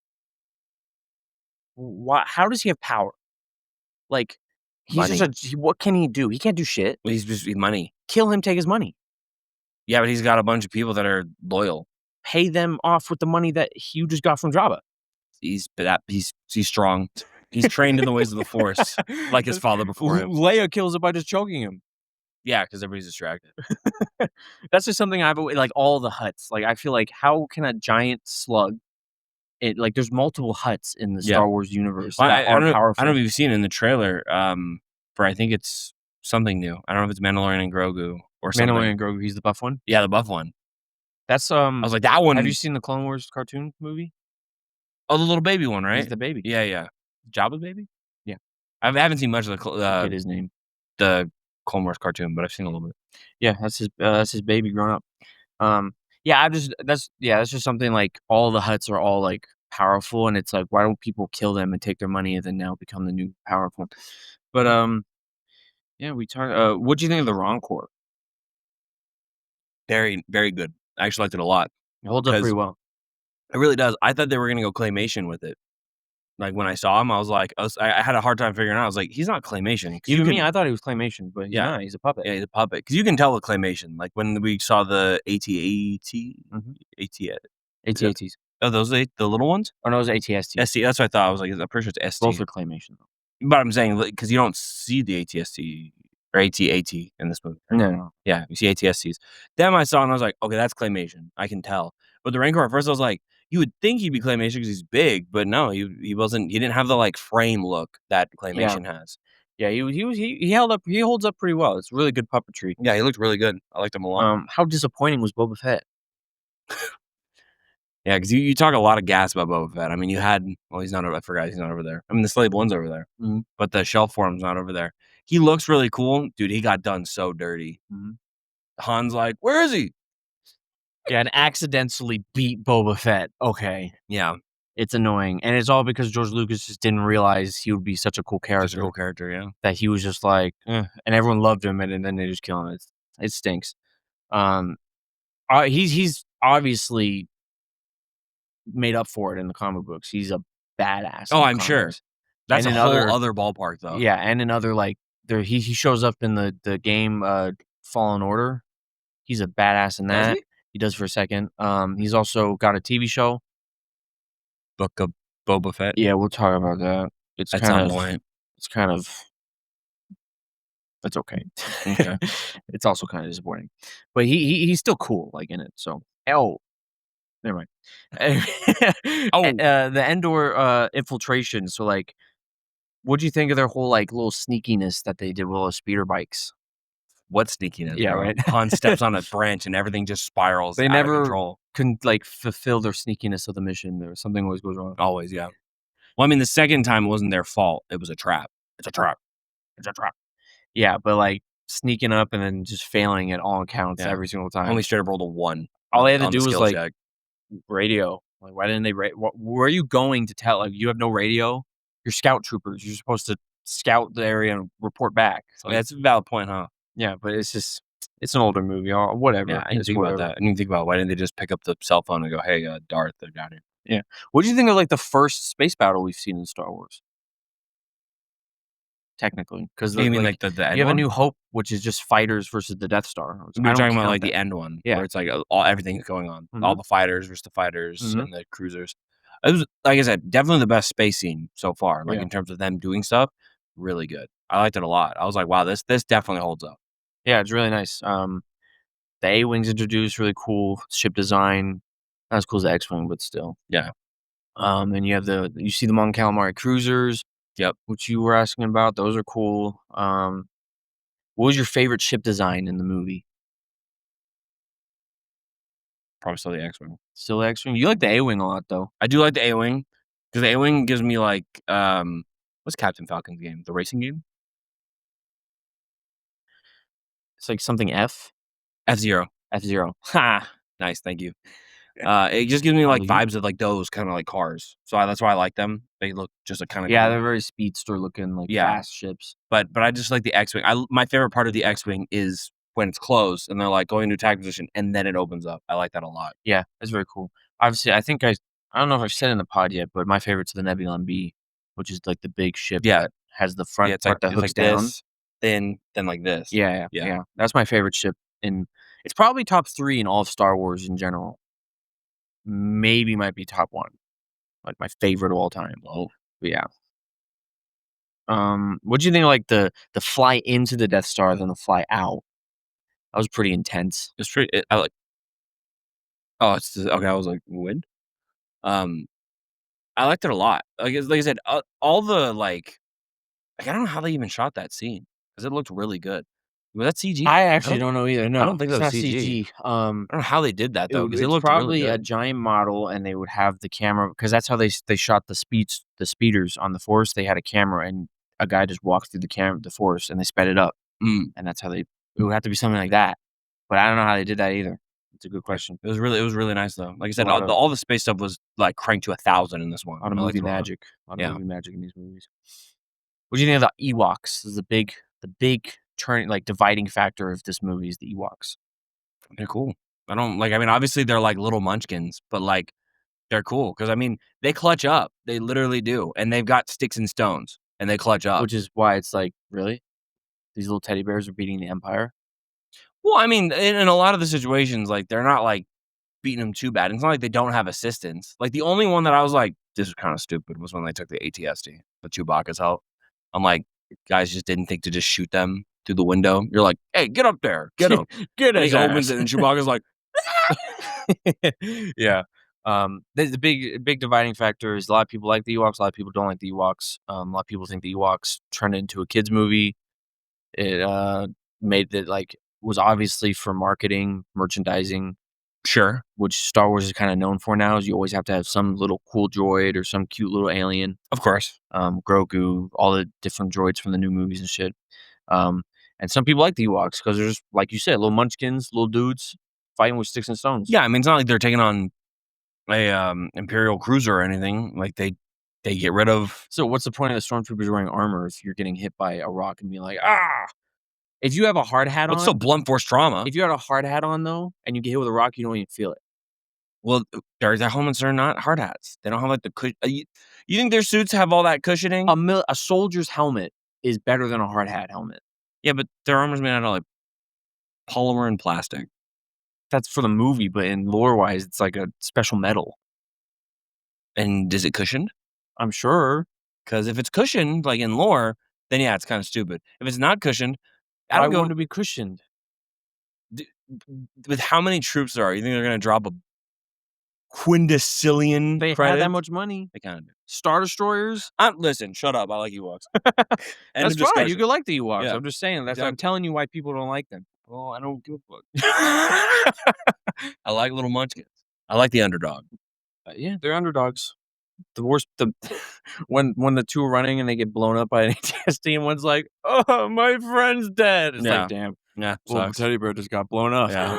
why how does he have power? Like, he's just Money. what can he do? He can't do shit. He's just money. Kill him, take his money. Yeah, but he's got a bunch of people that are loyal. Pay them off with the money that you just got from Jabba. He's strong. He's trained in the ways of the Force, like his father before him. Leia kills him by just choking him. Yeah, because everybody's distracted. That's just something I've always like all the huts. Like, I feel like how can a giant slug like, there's multiple huts in the Yeah. Star Wars universe Well, that I are don't know. I powerful. don't know if you've seen it in the trailer. For I think it's something new. I don't know if it's Mandalorian and Grogu or something. Mandalorian and Grogu, he's the buff one. Yeah, the buff one. That's, I was like, that one. have you seen the Clone Wars cartoon movie? Oh, the little baby one, right? He's the baby. Yeah, yeah. Jabba's baby. Yeah. I haven't seen much of Forget his name. the Clone Wars cartoon, but I've seen a little bit. Yeah, that's his baby growing up. Yeah, I just that's just something like all the huts are all, like, powerful, and it's like, why don't people kill them and take their money and then now become the new powerful? But, yeah, what'd you think of the Rancor? Very, very good. I actually liked it a lot It holds up pretty because well. it really does. I thought they were gonna go claymation with it. Like when I saw him, I was like, I had a hard time figuring out. I was like, he's not claymation. 'Cause Even me, I thought he was claymation, but he's Yeah. not, he's a puppet. Yeah, he's a puppet. Because you can tell with claymation. Like when we saw the AT-AT, Mhm. AT, AT-ATs. oh, those the little ones? Oh, no, it was AT-ST. ST. That's what I thought. I was like, I'm pretty sure it's ST. Both are claymation, though. But I'm saying because you don't see the AT-ST or AT-AT in this movie. Right? No. Yeah, you see AT-STs. Then I saw it and I was like, okay, that's claymation. I can tell. But the Rancor at first, I was like, you would think he'd be claymation because he's big, but no, he wasn't. He didn't have the frame look that claymation has. Yeah, he holds up pretty well. It's really good puppetry. Yeah, he looked really good. I liked him a lot. How disappointing was Boba Fett? Yeah, because you talk a lot of gas about Boba Fett. I mean, he's not over. I forgot he's not over there. I mean, the Slave One's over there, Mhm. but the shelf form's not over there. He looks really cool, dude. He got done so dirty. Mhm. Han's like, where is he? Yeah, and accidentally beat Boba Fett. Okay. Yeah, It's annoying, and it's all because George Lucas just didn't realize he would be such a cool such character a cool character. Yeah, that he was just like, "Eh," and everyone loved him, and then they just kill him. It stinks. Um, he's obviously made up for it in the comic books. He's a badass in oh, the I'm sure. comics. That's And a in whole other other ballpark, though. Yeah, and in other, like, he shows up in the game, Fallen Order. He's a badass in Does that. he? He does for a second. He's also got a TV show. Book of Boba Fett Yeah, we'll talk about that. It's at kind some of point. it's kind of it's okay. Okay. It's also kinda disappointing. But he's still cool, like, in it, so oh, never mind. Oh, The Endor, infiltration, so, like, what'd you think of their whole, like, little sneakiness that they did with all the speeder bikes? what sneakiness, Yeah, bro? right? Han steps on a branch and everything just spirals They out of never control. can, like, fulfill their sneakiness of the mission, or something always goes wrong. Always, yeah. Well, I mean, the second time wasn't their fault. It was a trap. It's a trap. It's a trap. Yeah, but, like, sneaking up and then just failing at all accounts Yeah. every single time. Only straight up rolled a 1 All they had to on the do was, skill like, check. radio. Like, why didn't they where are you going to tell? Like, you have no radio? You're scout troopers. You're supposed to scout the area and report back. It's like, That's a valid point, huh? yeah, but it's an older movie, whatever. Yeah, I didn't It's think whatever. about that. I didn't think about why didn't they just pick up the cell phone and go, "Hey, Darth, they're down here." Yeah. What do you think of, like, the first space battle we've seen in Star Wars? Technically, 'cause You mean like, the end you have A one? New Hope, which is just fighters versus the Death Star. We I were don't talking about count the that. end one, Yeah. where it's like all everything's going on, all Mhm. the fighters versus the fighters Mhm. and the cruisers. It was like I said, definitely the best space scene so far. Like Yeah. in terms of them doing stuff, really good. I liked it a lot. I was like, wow, this definitely holds up. Yeah, it's really nice. The A-Wing's introduced, really cool ship design. Not as cool as the X-Wing, but still. Yeah. And you see the Mon Calamari cruisers, Yep. which you were asking about. Those are cool. What was your favorite ship design in the movie? probably still the X-Wing. Still the X-Wing? You like the A-Wing a lot, though. I do like the A-Wing, because the A-Wing gives me, like, what's Captain Falcon's game? The racing game? It's like something F? F-Zero. F-Zero. Ha! Nice, thank you. It just gives me, like, Ali? vibes of, like, those kinda, like, cars. So that's why I like them. They look just, like, kinda Yeah, cool. they're very speedster looking, like, Yeah. fast ships. But I just like the X-Wing. My favorite part of the X-Wing is when it's closed and they're, like, going into attack position, and then it opens up. I like that a lot. Yeah, that's very cool. Obviously, I don't know if I've said it in the pod yet, but my favorite's the Nebulon B, which is, like, the big ship Yeah. that has the Yeah, front part that it's hooks like down. this, then like this. Yeah, yeah, Yeah. yeah. That's my favorite ship in it's probably top 3 in all of Star Wars in general. Maybe might be top 1, like, my favorite of all time. Well, But yeah. What'd you think of, like, the fly into the Death Star, then the fly out? That was pretty intense. it's pretty I like oh, it's just okay, I was like, "When?" Um, I liked it a lot. Like I said, all the, I don't know how they even shot that scene because it looked really good. Was that CG? I I actually don't don't know either, I don't no, think that it's was not CG. CG. I don't know how they did that though because it It's looked really probably a good. giant model, and they would have the camera because that's how they shot the speeders on the Force. They had a camera, and a guy just walked through the Force, and they sped it up, Mm. and that's how they it would have to be something like that, but I don't know how they did that either. It's a good Yeah. question. It was really nice though. Like I A said, lot of all the space stuff was, like, cranked to 1,000 in this one. lot of I liked movie it a lot. magic. A lot of Yeah. movie magic in these movies. What do you think of the Ewoks? This is the big turning, like, dividing factor of this movie is the Ewoks. They're cool. I mean, obviously, they're like little munchkins, but, like, they're cool because I mean, they clutch up. They literally do, and they've got sticks and stones, and they clutch up. Which is why it's like, really? These little teddy bears are beating the Empire? Well, I mean, in a lot of the situations, like, they're not, like, beating them too bad. It's not like they don't have assistance. Like, the only one that I was like, "This is kinda stupid," was when they took the AT-ST, the Chewbacca's help. I'm like, "Guys just didn't think to just shoot them through the window." You're like, "Hey, get up there. Get him." Get And he his opens ass. it, and Chewbacca's like, Yeah. The big dividing factor is a lot of people like the Ewoks, a lot of people don't like the Ewoks. A lot of people think the Ewoks turned into a kids movie. It, made it, like was obviously for marketing, merchandising, "Sure. which Star Wars is kinda known for now, is you always have to have some little cool droid or some cute little alien. Of course." Grogu, all the different droids from the new movies and shit. Um, and some people like the Ewoks because they're just, like you said, little munchkins, little dudes fighting with sticks and stones. Yeah, I mean, it's not like they're taking on a, Imperial cruiser or anything. Like, they get rid of So what's the point of the stormtroopers wearing armor if you're getting hit by a rock and being like, "Ah!" If you have a hard hat what's still on blunt force trauma. if you had a hard hat on, though, and you get hit with a rock, you don't even feel it. Well, their helmets are not hard hats. They don't have, like, you think their suits have all that cushioning? A soldier's helmet is better than a hard hat helmet. Yeah, but their armor's made out of, like, polymer and plastic. That's for the movie, but in lore-wise, it's like a special metal. And is it cushioned? I'm sure. Because if it's cushioned, like in lore, then yeah, it's kinda stupid. If it's not cushioned, I Why don't wouldn't go it be cushioned? d with how many troops there are, you think they're gonna drop a quintillion They had that credits? much money. They kinda do. Star Destroyers? Listen, shut up, I like Ewoks. End That's of fine, you discussion. could like the Ewoks, Yeah, I'm just saying, I'm exactly. telling you why people don't like them. Well, I don't give a fuck. I like little munchkins. I like the underdog. Yeah, they're underdogs. The worst the when the 2 are running and they get blown up by an AT-ST and one's like, "Oh, my friend's dead." It's like, Yeah. "Damn, Yeah, little sucks. teddy bear just got blown up." Yeah.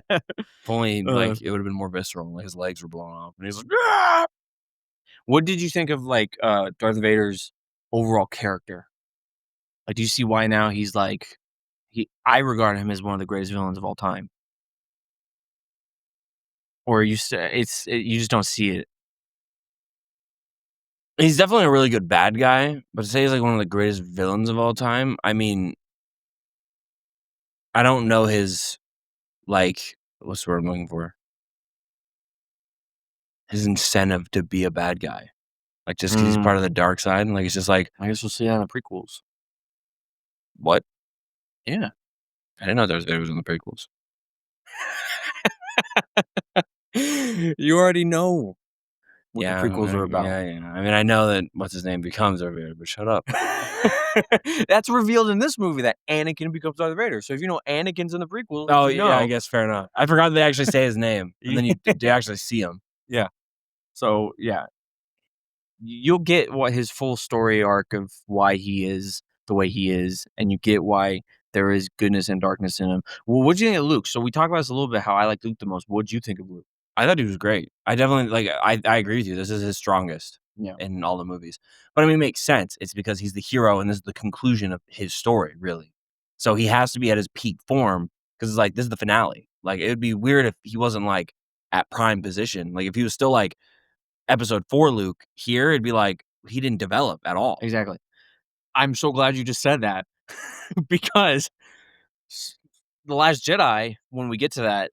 If only, Uh, like, it would've been more visceral, like, his legs were blown off, and he's like, "Ah!" what did you think of, like, Darth Vader's overall character? Like, do you see why now he's like I regard him as one of the greatest villains of all time. Or you just don't see it. He's definitely a really good bad guy, but to say he's, like, one of the greatest villains of all time, I mean, I don't know his, like what's the word I'm looking for? His incentive to be a bad guy. Like, just 'cause he's Mm, part of the dark side, like, it's just like, I guess we'll see that in the prequels. "What? Yeah. I didn't know Darth Vader was in the prequels." You already know what the Yeah, prequels are about. yeah, yeah. I mean, I know that what's his name becomes Darth Vader, but shut up. That's revealed in this movie that Anakin becomes Darth Vader. So if you know Anakin's in the prequels, Oh, you yeah, I know. guess fair enough. I forgot they actually say his name, and then you actually see him. Yeah. So yeah, you'll get what his full story arc of why he is the way he is, and you get why there is goodness and darkness in him. Well, what'd you think of Luke? So we talked about this a little bit. How I like Luke the most. What'd you think of Luke? I thought he was great. I definitely like. I agree with you. This is his strongest Yeah. in all the movies. But I mean, it makes sense. It's because he's the hero, and this is the conclusion of his story, really. So he has to be at his peak form because it's like this is the finale. Like it would be weird if he wasn't like at prime position. Like if he was still like episode 4 Luke here, it'd be like he didn't develop at all. Exactly. I'm so glad you just said that because the Last Jedi, when we get to that,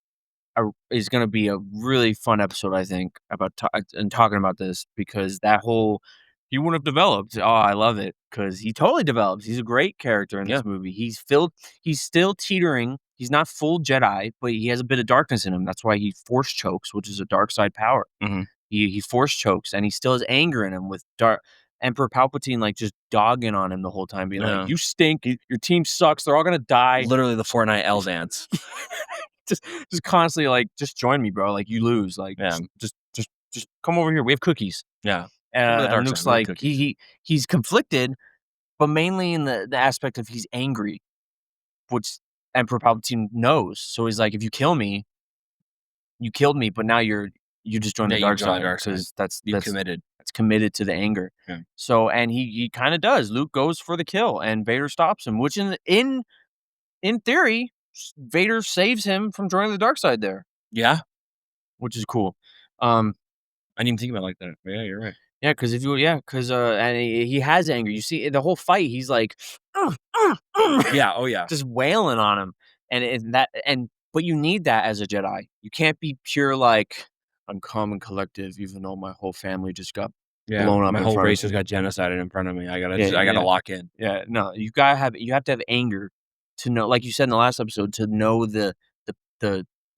is going to be a really fun episode, I think, about and talking about this because that whole he wouldn't have developed. Oh, I love it because he totally develops. He's a great character in Yeah. this movie. He's still teetering. He's not full Jedi, but he has a bit of darkness in him. That's why he force chokes, which is a dark side power. Mhm. He force chokes, and he still has anger in him with dark. Emperor Palpatine like just dogging on him the whole time, being like, Yeah. "You stink. Your team sucks. They're all gonna die." Literally the Fortnite L dance. just just constantly like, "Just join me, bro. Like, you lose. Like, Yeah. just come over here. We have cookies." Yeah. Come to the And dark side. Luke's We have like, cookies. he's conflicted, but mainly in the aspect of he's angry, which Emperor Palpatine knows. So he's like, "If you kill me, you killed me, but now you just joined Yeah, the you dark join the side dark side. because that's You committed. that's committed to the anger." Yeah. So and he kind of does. Luke goes for the kill, and Vader stops him, which in theory, Vader saves him from joining the dark side there, Yeah. which is cool. Um, I didn't even think about it like that. But yeah, you're right. yeah, because if you yeah, because and he has anger. You see the whole fight, he's like, "Ugh, ugh, ugh," Yeah. Oh, yeah. just wailing on him, and but you need that as a Jedi. You can't be pure like I'm calm and collective, even though my whole family just got Yeah. blown up My in whole front of race just got genocided in front of me. yeah, I gotta yeah, lock in. yeah. No, you have to have anger to know, like you said in the last episode, to know the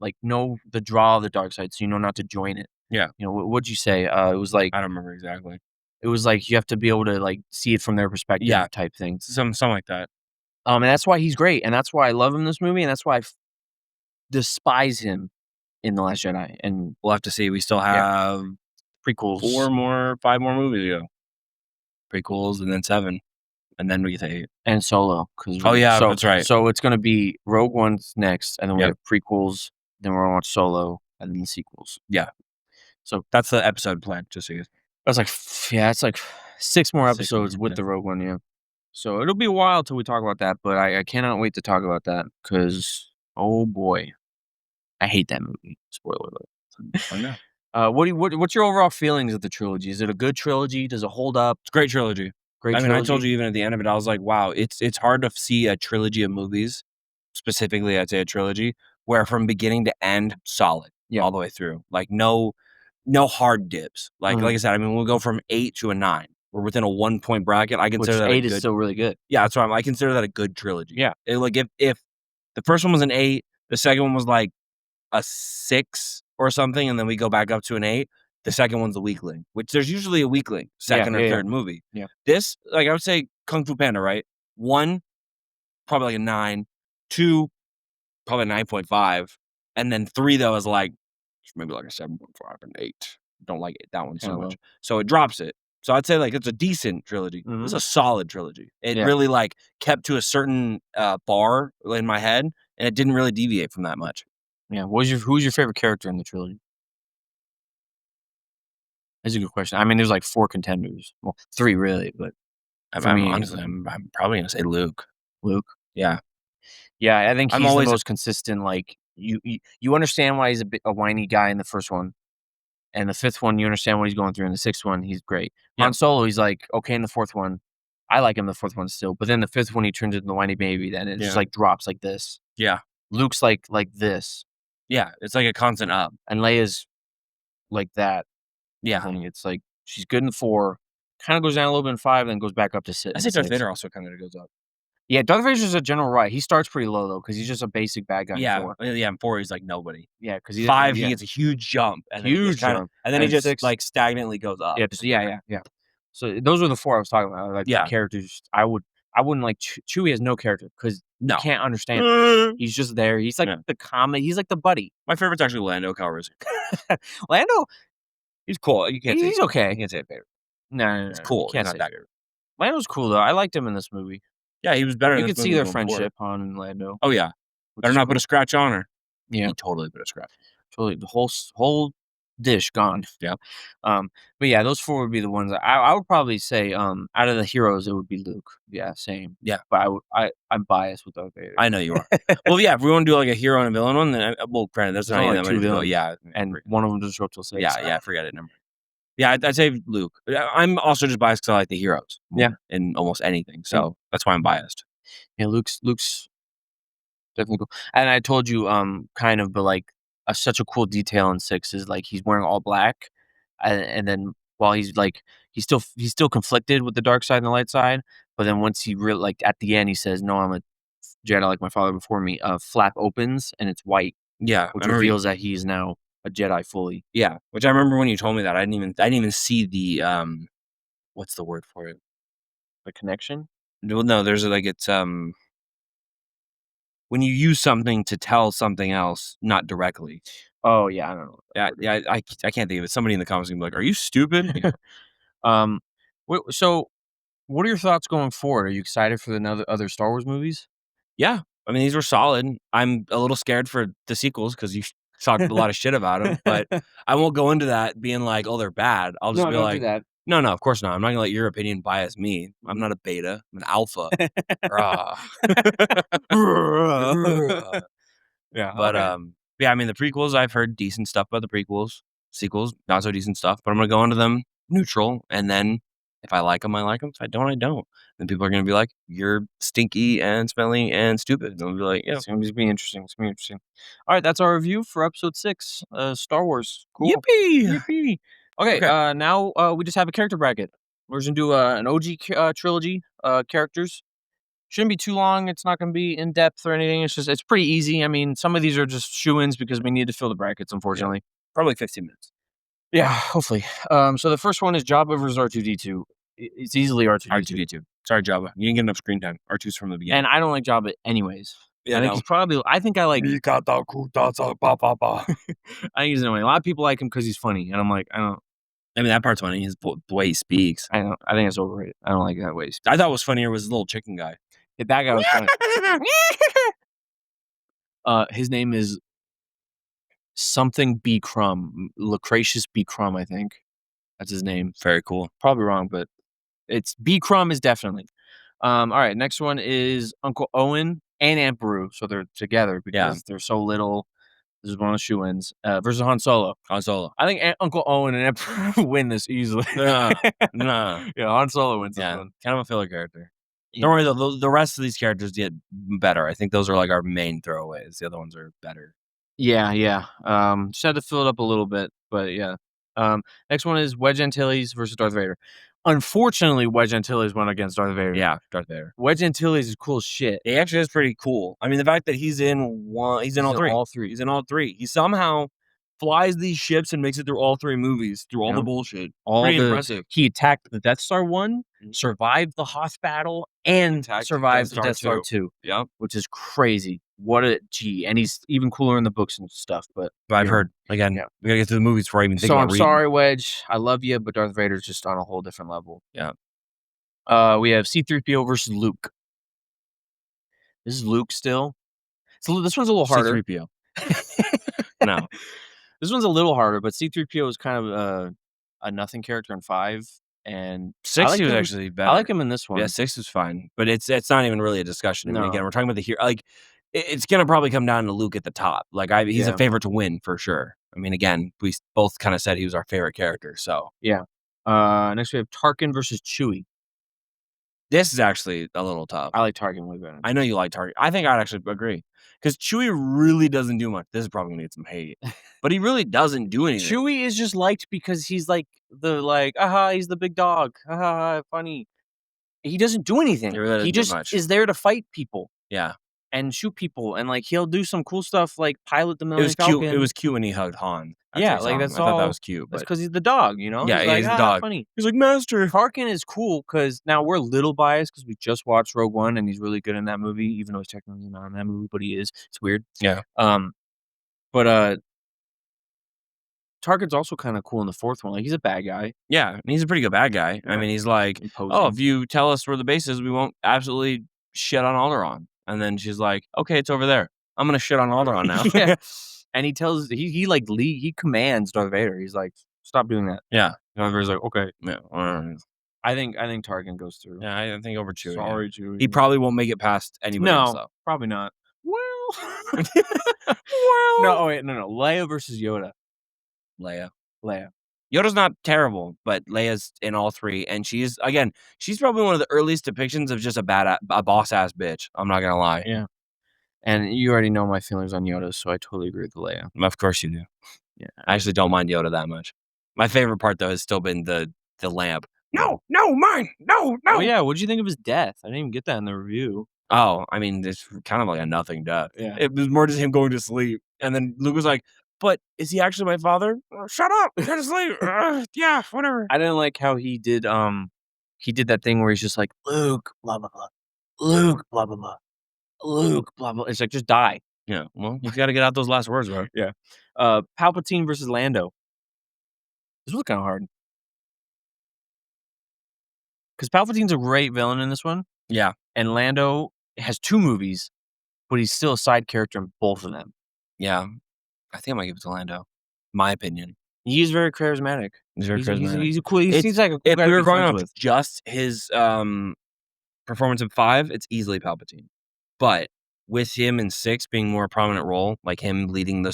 like know the draw of the dark side, so you know not to join it. Yeah. You know what'd you say? I don't remember exactly. it was like you have to be able to like see it from their perspective Yeah. type thing. Something like that. And that's why he's great, and that's why I love him in this movie, and that's why despise him in The Last Jedi and We'll have to see. We still yeah, have prequels 5 more movies to go. Prequels and then 7. And then we get to 8. and Solo. Cause Oh, yeah. That's right. so it's gonna be Rogue One's next, and then we Yep. have prequels, then we're gonna watch Solo, and then the sequels. Yeah. So That's the episode plan, just so you that's like yeah, it's like 6 more 6 more, episodes with yeah. the Rogue One, yeah. So it'll be a while till we talk about that, but I cannot wait to talk about that because oh boy, I hate that movie. Spoiler alert. I know. What's your overall feelings of the trilogy? Is it a good trilogy? Does it hold up? It's a great trilogy. Great I mean, I told trilogy? you even at the end of it, I was like, wow, it's hard to see a trilogy of movies, specifically, I'd say a trilogy, where from beginning to end, solid Yeah. all the way through. Like no hard dips. Like Mhm. I said, I mean, we'll go from 8 to a 9. We're within a 1-point bracket. I consider Which that a 8 is good. still really good. Yeah, that's why I consider that a good trilogy. Yeah. Like if the first one was an 8, the second one was like a 6 or something, and then we go back up to an 8. The second one's the weakling, which there's usually a weakling, second or yeah. third movie. Yeah. This, like I would say Kung Fu Panda, right? 1, probably like a 9, 2, probably 9.5, and then 3 though is like maybe like a 7.5 and 8. Don't like it, that one so Kinda much. low. So it drops it. So I'd say like it's a decent trilogy. Mhm. This is a solid trilogy. It Yeah. really like kept to a certain bar in my head, and it didn't really deviate from that much. Yeah. Who's your favorite character in the trilogy? That's a good question. I mean, there's like 4 contenders. Well, 3 really, but for I'm me, honestly, I'm probably gonna say Luke. Luke. Yeah, Yeah, I think I'm he's the always most consistent, like, you understand why he's a whiny guy in the first one, and the 5th one, you understand what he's going through, and the 6th one, he's great. yeah, Han Solo, he's, like, okay in the 4th one. I like him in the 4th one still, but then the 5th one, he turns into the whiny baby, then it just, yeah, like, drops like this. yeah, Luke's like this, yeah. It's like a constant up. and Leia's like that Yeah, thing. It's like, she's good in 4, kinda goes down a little bit in 5, then goes back up to I sit say in Darth 6. Vader also kind of goes up. Yeah, Darth Vader's just a general right. He starts pretty low, though, because he's just a basic bad guy in Yeah, 4. yeah. In 4, he's like nobody. Yeah, because 5, he yeah. gets a huge jump, and then he Huge just kind of, jump, and then he just 6 like stagnantly goes up. yeah, just yeah. So those are the 4 I was talking about, like, the Yeah. characters I wouldn't like Chewie has no character because you No. can't understand him. He's just there. He's like Yeah. the comic he's like the buddy. My favorite's actually Lando Calrissian. Lando, He's cool. You can't say he's okay. you can't say favorite. No, He's you cool. He's can't not say that favorite. good. Lando's cool, though. I liked him in this movie. Yeah, he was better in You this could see movie their than before. friendship, Han and Lando, Oh, yeah. which Better is not put cool. a scratch on her. Yeah, He totally put a scratch. totally. The whole dish gone. Yeah. Um, but yeah, those 4 would be the ones I would probably say, out of the heroes, it would be Luke. Yeah, same. Yeah. But I'm biased with Darth Vader. I know you are. Well, yeah, if we wanna do, like, a hero and a villain one, then well, granted, there's There's not only, even like, that 2 many to go. villains, Yeah. and one of them doesn't show up till 6. Yeah, forget it, never mind. Yeah, I'd say Luke. I'm also just biased because I like the heroes Yeah. more in almost anything, Yeah. so that's why I'm biased. Yeah, Luke's definitely cool. And I told you, kind of, but, like, such a cool detail in 6 is, like, he's wearing all black, and then while he's, like he's still conflicted with the dark side and the light side, but then once he like, at the end, he says, "No, I'm a Jedi like my father before me," flap opens, and it's white, Yeah, which I remember reveals that he is now a Jedi fully. yeah, which I remember when you told me that, I didn't even see the, what's the word for it? The connection? No, there's, like, it's, when you use something to tell something else, not directly. Oh, yeah, I don't know what that Yeah, word is. yeah, I can't think of it. Somebody in the comments gonna be like, "Are you stupid?" Yeah. Um, so what are your thoughts going forward? Are you excited for the other Star Wars movies? Yeah, I mean, these were solid. I'm a little scared for the sequels because you talked a lot of shit about them, but I won't go into that being like, "Oh, they're bad." I'll just No, be don't do like, that. "No, no, of course not. I'm not gonna let your opinion bias me. I'm Mhm. not a beta. I'm an alpha." Rah. Yeah, But, okay. yeah, I mean, the prequels, I've heard decent stuff about the prequels. Sequels, not so decent stuff, but I'm gonna go into them neutral, and then if I like them, I like them. If I don't, I don't. Then people are gonna be like, "You're stinky and smelly and stupid." And I'll be like, "Yeah, It's gonna be interesting. It's gonna be interesting. All right, that's our review for episode 6, Star Wars. Cool. yippee!" Yippee! Okay, Okay. now we just have a character bracket. We're just gonna do an OG trilogy characters. Shouldn't be too long. It's not gonna be in depth or anything. It's pretty easy. I mean, some of these are just shoe-ins because we need to fill the brackets, Yeah, unfortunately. probably 15 minutes. Yeah, hopefully. So the first one is Jabba versus R2D2. It's easily R2D2. R2D2. Sorry, Jabba. You didn't get enough screen time. R2's from the beginning. And I don't like Jabba anyways. Yeah, I think no. he's probably I think I like I think he's annoying. A lot of people like him because he's funny, and I'm like, I mean, that part's funny. The way he speaks. I don't I think it's overrated. I don't like that way. I thought was funnier was the little chicken guy. That guy was funny. His name is something B. Crumb, Lucretius B. Crumb, I think. That's his name. Very cool. Probably wrong, but it's B. Crumb is definitely. All right, next one is Uncle Owen and Aunt Beru. So they're together Yeah. because they're so little. This is one of the shoe-ins. Versus Han Solo. Han Solo. I think Uncle Owen and Aunt Beru win this easily. Nah, nah. Yeah, Han Solo wins this Yeah, one. kind of a filler character. Yeah. Don't worry though, the rest of these characters get better. I think those are like our main throwaways. The other ones are better. Yeah, yeah. Just had to fill it up a little bit, but yeah. Next one is Wedge Antilles versus Darth Vader. Unfortunately, Wedge Antilles went against Darth Vader. Yeah, Darth Vader. Wedge Antilles is cool as shit. He actually is pretty cool. I mean, the fact that he's in all three. All three. He's in all three. He somehow flies these ships and makes it through all three movies, through all the bullshit. Pretty impressive. He attacked the Death Star 1, Mhm. survived the Hoth battle, and Attacked survived Death the Death Star Star 2, Yep. which is crazy. What a G. And he's even cooler in the books and stuff, but But I've you know. heard again. Yeah. We gotta get through the movies before I even think So about I'm reading. sorry, Wedge. I love you, but Darth Vader's just on a whole different level. Yeah. We have C-3PO versus Luke. This is Luke still. So this one's a little harder. C-3PO. No. This one's a little harder, but C-3PO is kind of a nothing character in 5, and 6 like was him actually better. I like him in this one. Yeah, 6 was fine, but it's not even really a discussion. I mean, No. again, we're talking about the hero. Like, it's gonna probably come down to Luke at the top. Like, he's a Yeah. favorite to win for sure. I mean, again, we both kind of said he was our favorite character. So Yeah. Next we have Tarkin versus Chewie. this is actually a little tough. I like Tarkin way better. I know you like Target. I think I'd actually agree because Chewie really doesn't do much. This is probably gonna get some hate, but he really doesn't do anything. Chewie is just liked because he's like he's the big dog. Funny. He doesn't do anything. He really doesn't He do just much. is there to fight people Yeah, and shoot people, and like he'll do some cool stuff like pilot the it Millennium was cute. Falcon. It was cute when he hugged Han. That's what Yeah, he's like, telling him. that's I thought that all was cute, that's but because he's the dog, you know? yeah, He's yeah, like, he's a "Ah, dog. funny." He's like, "Master." Tarkin is cool because now we're a little biased because we just watched Rogue One, and he's really good in that movie, even though he's technically not in that movie, but he is. It's weird. Yeah. Um, but, Tarkin's also kinda cool in the 4th one, like, he's a bad guy. Yeah, and he's a pretty good bad guy. I Yeah, mean, he's like, "Oh, if imposing. you tell us where the base is, we won't absolutely shit on Alderaan." And then she's like, "Okay, it's over there. I'm gonna shit on Alderaan now." Yeah, and he tells like, he commands Darth Vader, he's like, "Stop doing that." Yeah. Darth Vader's like, "Okay." Yeah, I think I goes through. yeah, I think over Chewie, yeah. Sorry, He Chewie. probably won't make it past anybody else, No, though. probably not. Well No, Well, oh, wait, no, Leia versus Yoda. Leia. Leia. Yoda's not terrible, but Leia's in all 3, and she's probably one of the earliest depictions of just a boss-ass bitch, I'm not gonna lie. Yeah, and you already know my feelings on Yoda, so I totally agree with Leia. Of course you do. Yeah, I actually don't mind Yoda that much. My favorite part, though, has still been the lamp. "No, no, mine! No, Oh, no!" yeah, what'd you think of his death? I didn't even get that in the review. Oh, I mean, it's kind of like a nothing death. Yeah. It was more just him going to sleep, and then Luke was like, "But is he actually my father?" "Shut up! Go to sleep." Yeah, whatever." I didn't like how he did that thing where he's just like, "Luke, blah, blah, blah. Luke, blah, blah, blah. Luke, blah, blah." It's like, just die. Yeah, well, he's gotta get out those last words, bro. Yeah. Palpatine versus Lando. This was kinda hard because Palpatine's a great villain in this one, Yeah, and Lando has 2 movies, but he's still a side character in both of them. yeah. I think I might give it to Lando. My opinion. He is very charismatic. He's very charismatic. He's a cool he It's seems like a cool if guy we to were be going friends off with. just his, performance in 5, it's easily Palpatine. But with him in 6 being more a prominent role, like him leading the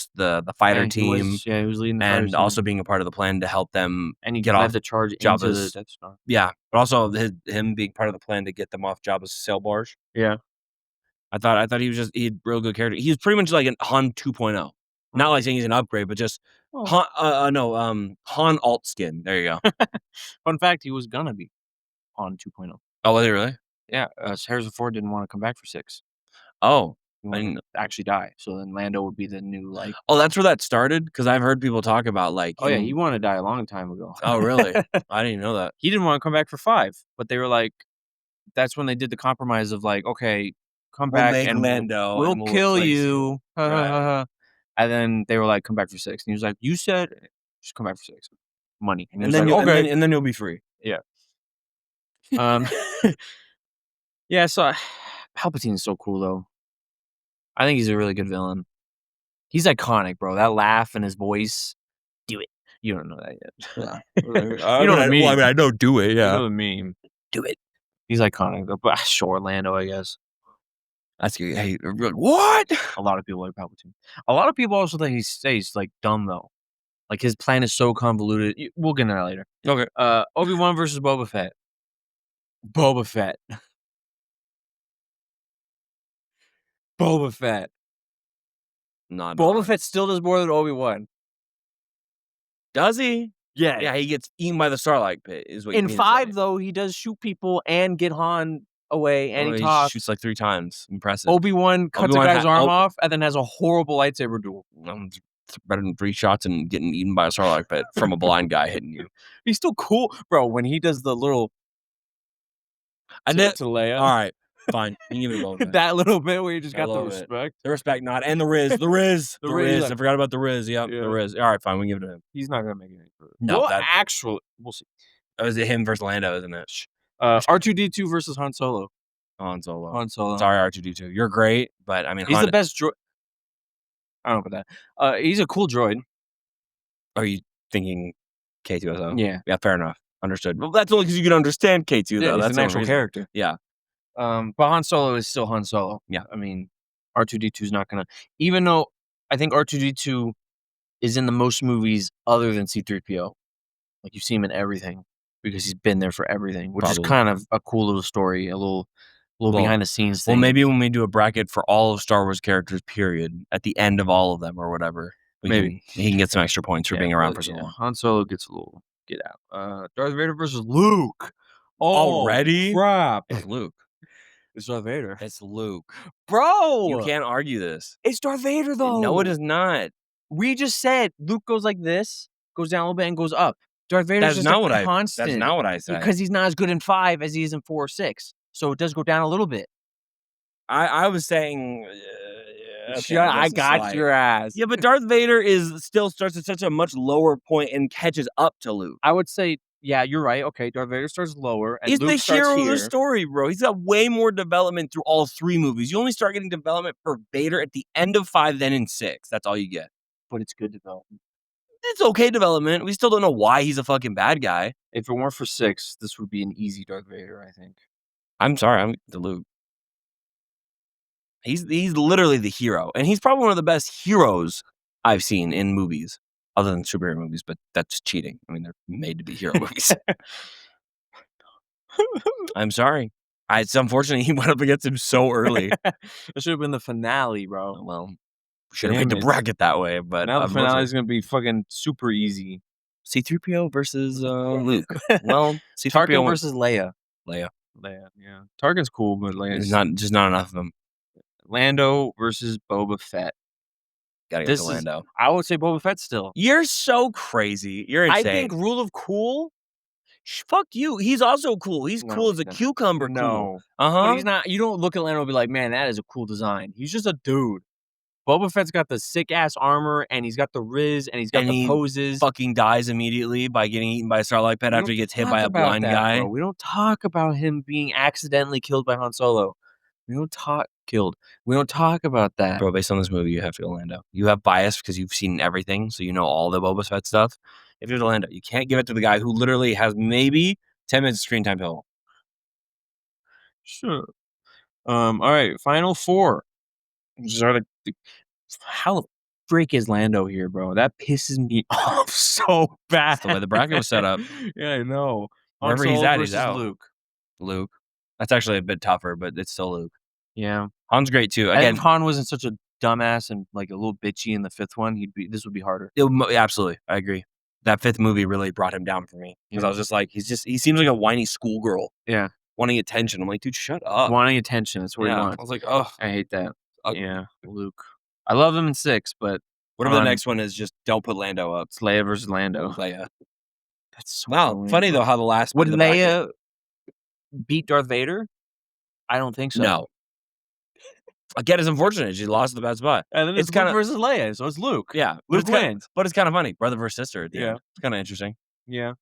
fighter team He was leading the fighter and team, also being a part of the plan to help them and he get led off the charge into the Jabba's Death Star. yeah, but also him being part of the plan to get them off Jabba's sail barge. Yeah. I thought he had real good character. He was pretty much like an Han 2.0. Not like saying he's an upgrade, but just Oh. Han no, Han alt skin. There you go. Fun fact, he was gonna be on 2.0. Oh, was he really? Yeah, Harrison Ford didn't wanna come back for 6. Oh, He I wanted didn't to actually die, so then Lando would be the new, like oh, that's where that started? Because I've heard people talk about, like, oh, yeah, he him wanted to die a long time ago. oh, really? I didn't even know that. He didn't wanna come back for 5, but they were like that's when they did the compromise of like, "Okay, come We'll back make and Lando we'll and we'll kill replace you." Right. And then they were like, "Come back for 6." And he was like, "You said just come back for 6. Money." And he And was then like, you "Okay." and then you'll be free. Yeah. Um, yeah, so Palpatine's so cool, though. I think he's a really good villain. He's iconic, bro. That laugh and his voice. Do it. You don't know that Yeah. yet. You know the Well, I meme. mean, I know do it, You yeah. know the meme. Do it. He's iconic, though. But sure, Lando, I guess. That's good. Hey, what? A lot of people like Palpatine. A lot of people also think he's like dumb though. Like his plan is so convoluted. We'll get into that later. Okay. Obi-Wan versus Boba Fett. Boba Fett. Boba Fett. Not Boba Fett still does more than Obi-Wan. does he? Yeah. Yeah, he gets eaten by the Sarlac pit is what you In mean to 5 say. though, he does shoot people and get Han away and Oh, he he shoots talks. like 3 times. Impressive. Obi-Wan cuts a Obi-Wan guy's arm oh, off and then has a horrible lightsaber duel. better than 3 shots and getting eaten by a Sarlacc pit from a blind guy hitting you. He's still cool, bro, when he does the little I did to Leia. alright, fine. You give me Boba Fett. That little bit where you just I got the love it. respect. The respect nod and the Riz. The Riz. The The Riz, Riz. like I forgot about the Riz. Yep, yeah. the Riz. Alright, fine. We can give it to him. He's not gonna make it any further. No, Well, that actually, we'll see. that was him versus Lando, isn't it? R2D2 versus Han Solo. Han Solo. Han Solo. Sorry, R2D2. You're great, but I mean, He's Han. the best droid. I don't know about that. He's a cool droid. Are you thinking K2SO? Yeah. Yeah, fair enough. Understood. Well, that's only because you can understand K2, though. Yeah, he's That's an the only actual reason. character. Yeah. But Han Solo is still Han Solo. Yeah. I mean, R2D2 is not gonna. Even though I think R2D2 is in the most movies other than C3PO. Like you see him in everything because he's been there for everything, which is Probably. kind of a cool little story, a little Well, behind the scenes thing. Well, maybe when we do a bracket for all of Star Wars characters, period, at the end of all of them or whatever, Maybe. he can get some extra points for being around but for so long. Han Solo gets a little get out. Darth Vader versus Luke. Already? Crap. It's Luke. It's Darth Vader. It's Luke. Bro! You can't argue this. It's Darth Vader though. No, it is not. We just said Luke goes like this, goes down a little bit, and goes up. Darth Vader's That's just a not what I that's constant not what I said. because he's not as good in 5 as he is in 4 or 6. So it does go down a little bit. I was saying, okay, I just a got slight. your ass. Yeah, but Darth Vader still starts at such a much lower point and catches up to Luke. I would say, yeah, you're right. Okay, Darth Vader starts lower, and He's the Luke starts hero of the here. story, bro. He's got way more development through all 3 movies. You only start getting development for Vader at the end of 5, then in 6. That's all you get. But it's good development. It's okay development. We still don't know why he's a fucking bad guy. If it weren't for 6, this would be an easy Darth Vader, I think. I'm sorry, I'm the Luke. He's literally the hero, and he's probably one of the best heroes I've seen in movies, other than superhero movies, but that's cheating. I mean, they're made to be hero movies. I'm sorry. It's unfortunate he went up against him so early. That should have been the finale, bro. Well, we should have made Damn the it. bracket that way, but Now the finale unfortunately. is gonna be fucking super easy. C-3PO versus Luke. Well, Tarkin C-3PO went versus Leia. Leia. Leia, yeah. Tarkin's cool, but There's Leia's not enough of them. Lando versus Boba Fett. Gotta get This to is Lando. I would say Boba Fett still. You're so crazy. You're I insane. think rule of cool. Fuck you. He's also cool. He's No, cool as he's a not. cucumber cool. No. But Uh-huh. he's not. You don't look at Lando and be like, man, that is a cool design. He's just a dude. Boba Fett's got the sick ass armor, and he's got the riz, and he's got And the he poses. fucking dies immediately by getting eaten by a Sarlac pet We after don't he gets hit talk by a about blind that, guy. bro. We don't talk about him being accidentally killed by Han Solo. We don't talk killed. We don't talk about that. Bro, based on this movie, you have to go Lando. You have bias because you've seen everything, so you know all the Boba Fett stuff. If you're Lando, you can't give it to the guy who literally has maybe 10 minutes of screen time total. Sure. All right, final 4. These are how the freak is Lando here, bro? That pisses me off so bad. That's the way the bracket was set up. Yeah, I know. Han Wherever he's Solo at, he's versus out. Luke. Luke. That's actually a bit tougher, but it's still Luke. Yeah. Han's great too. I think Again, if Han wasn't such a dumbass and like a little bitchy in the 5th one, this would be harder. absolutely, I agree. That 5th movie really brought him down for me because I was just like, he seems like a whiny schoolgirl Yeah. wanting attention. I'm like, dude, shut up. Wanting attention. That's what he Yeah, wants. I was like, oh, I hate that. ugly. Yeah, Luke. I love him in 6, but Whatever the next one is, just don't put Lando up. it's Leia versus Lando. Leia. That's so Wow, annoying, funny bro. though how the last Would the bracket- Leia beat Darth Vader? I don't think so. No. Again, it's unfortunate. She lost the bad spot. And then it's kinda- Luke versus Leia, so it's Luke. Yeah, Luke wins. but it's kind of funny. Brother versus sister at the Yeah. end. It's kind of interesting. Yeah.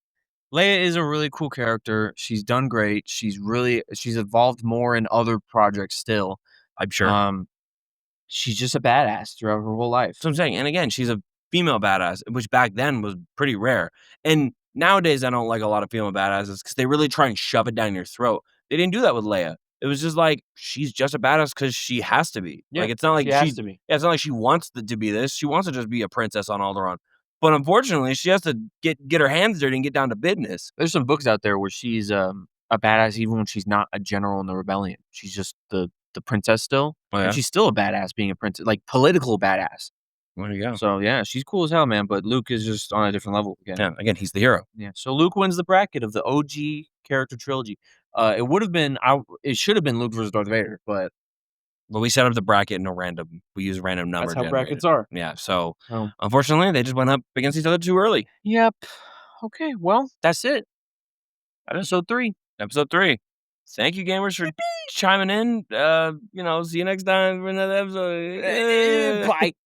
Leia is a really cool character. She's done great. She's evolved more in other projects still. I'm sure. She's just a badass throughout her whole life. That's what I'm saying. And again, she's a female badass, which back then was pretty rare. And nowadays, I don't like a lot of female badasses because they really try and shove it down your throat. They didn't do that with Leia. It was just like she's just a badass because she has to be. Yeah, like it's not like she has to be. Yeah, it's not like she wants to be this. She wants to just be a princess on Alderaan. But unfortunately, she has to get her hands dirty and get down to business. There's some books out there where she's a badass even when she's not a general in the rebellion. She's just the princess still. Oh, yeah? And she's still a badass being a princess, like political badass. There you go. So yeah, she's cool as hell, man. But Luke is just on a different level again. Yeah, again, he's the hero. Yeah. So Luke wins the bracket of the OG character trilogy. It would have been it should have been Luke versus Darth Vader, but we set up the bracket no random. We use random number. that's how generated. brackets are. Yeah. So Oh. unfortunately, they just went up against each other too early. Yep. Okay. Well, that's it. Episode 3. Episode 3. Thank you, gamers, for chiming in. See you next time for another episode. Bye.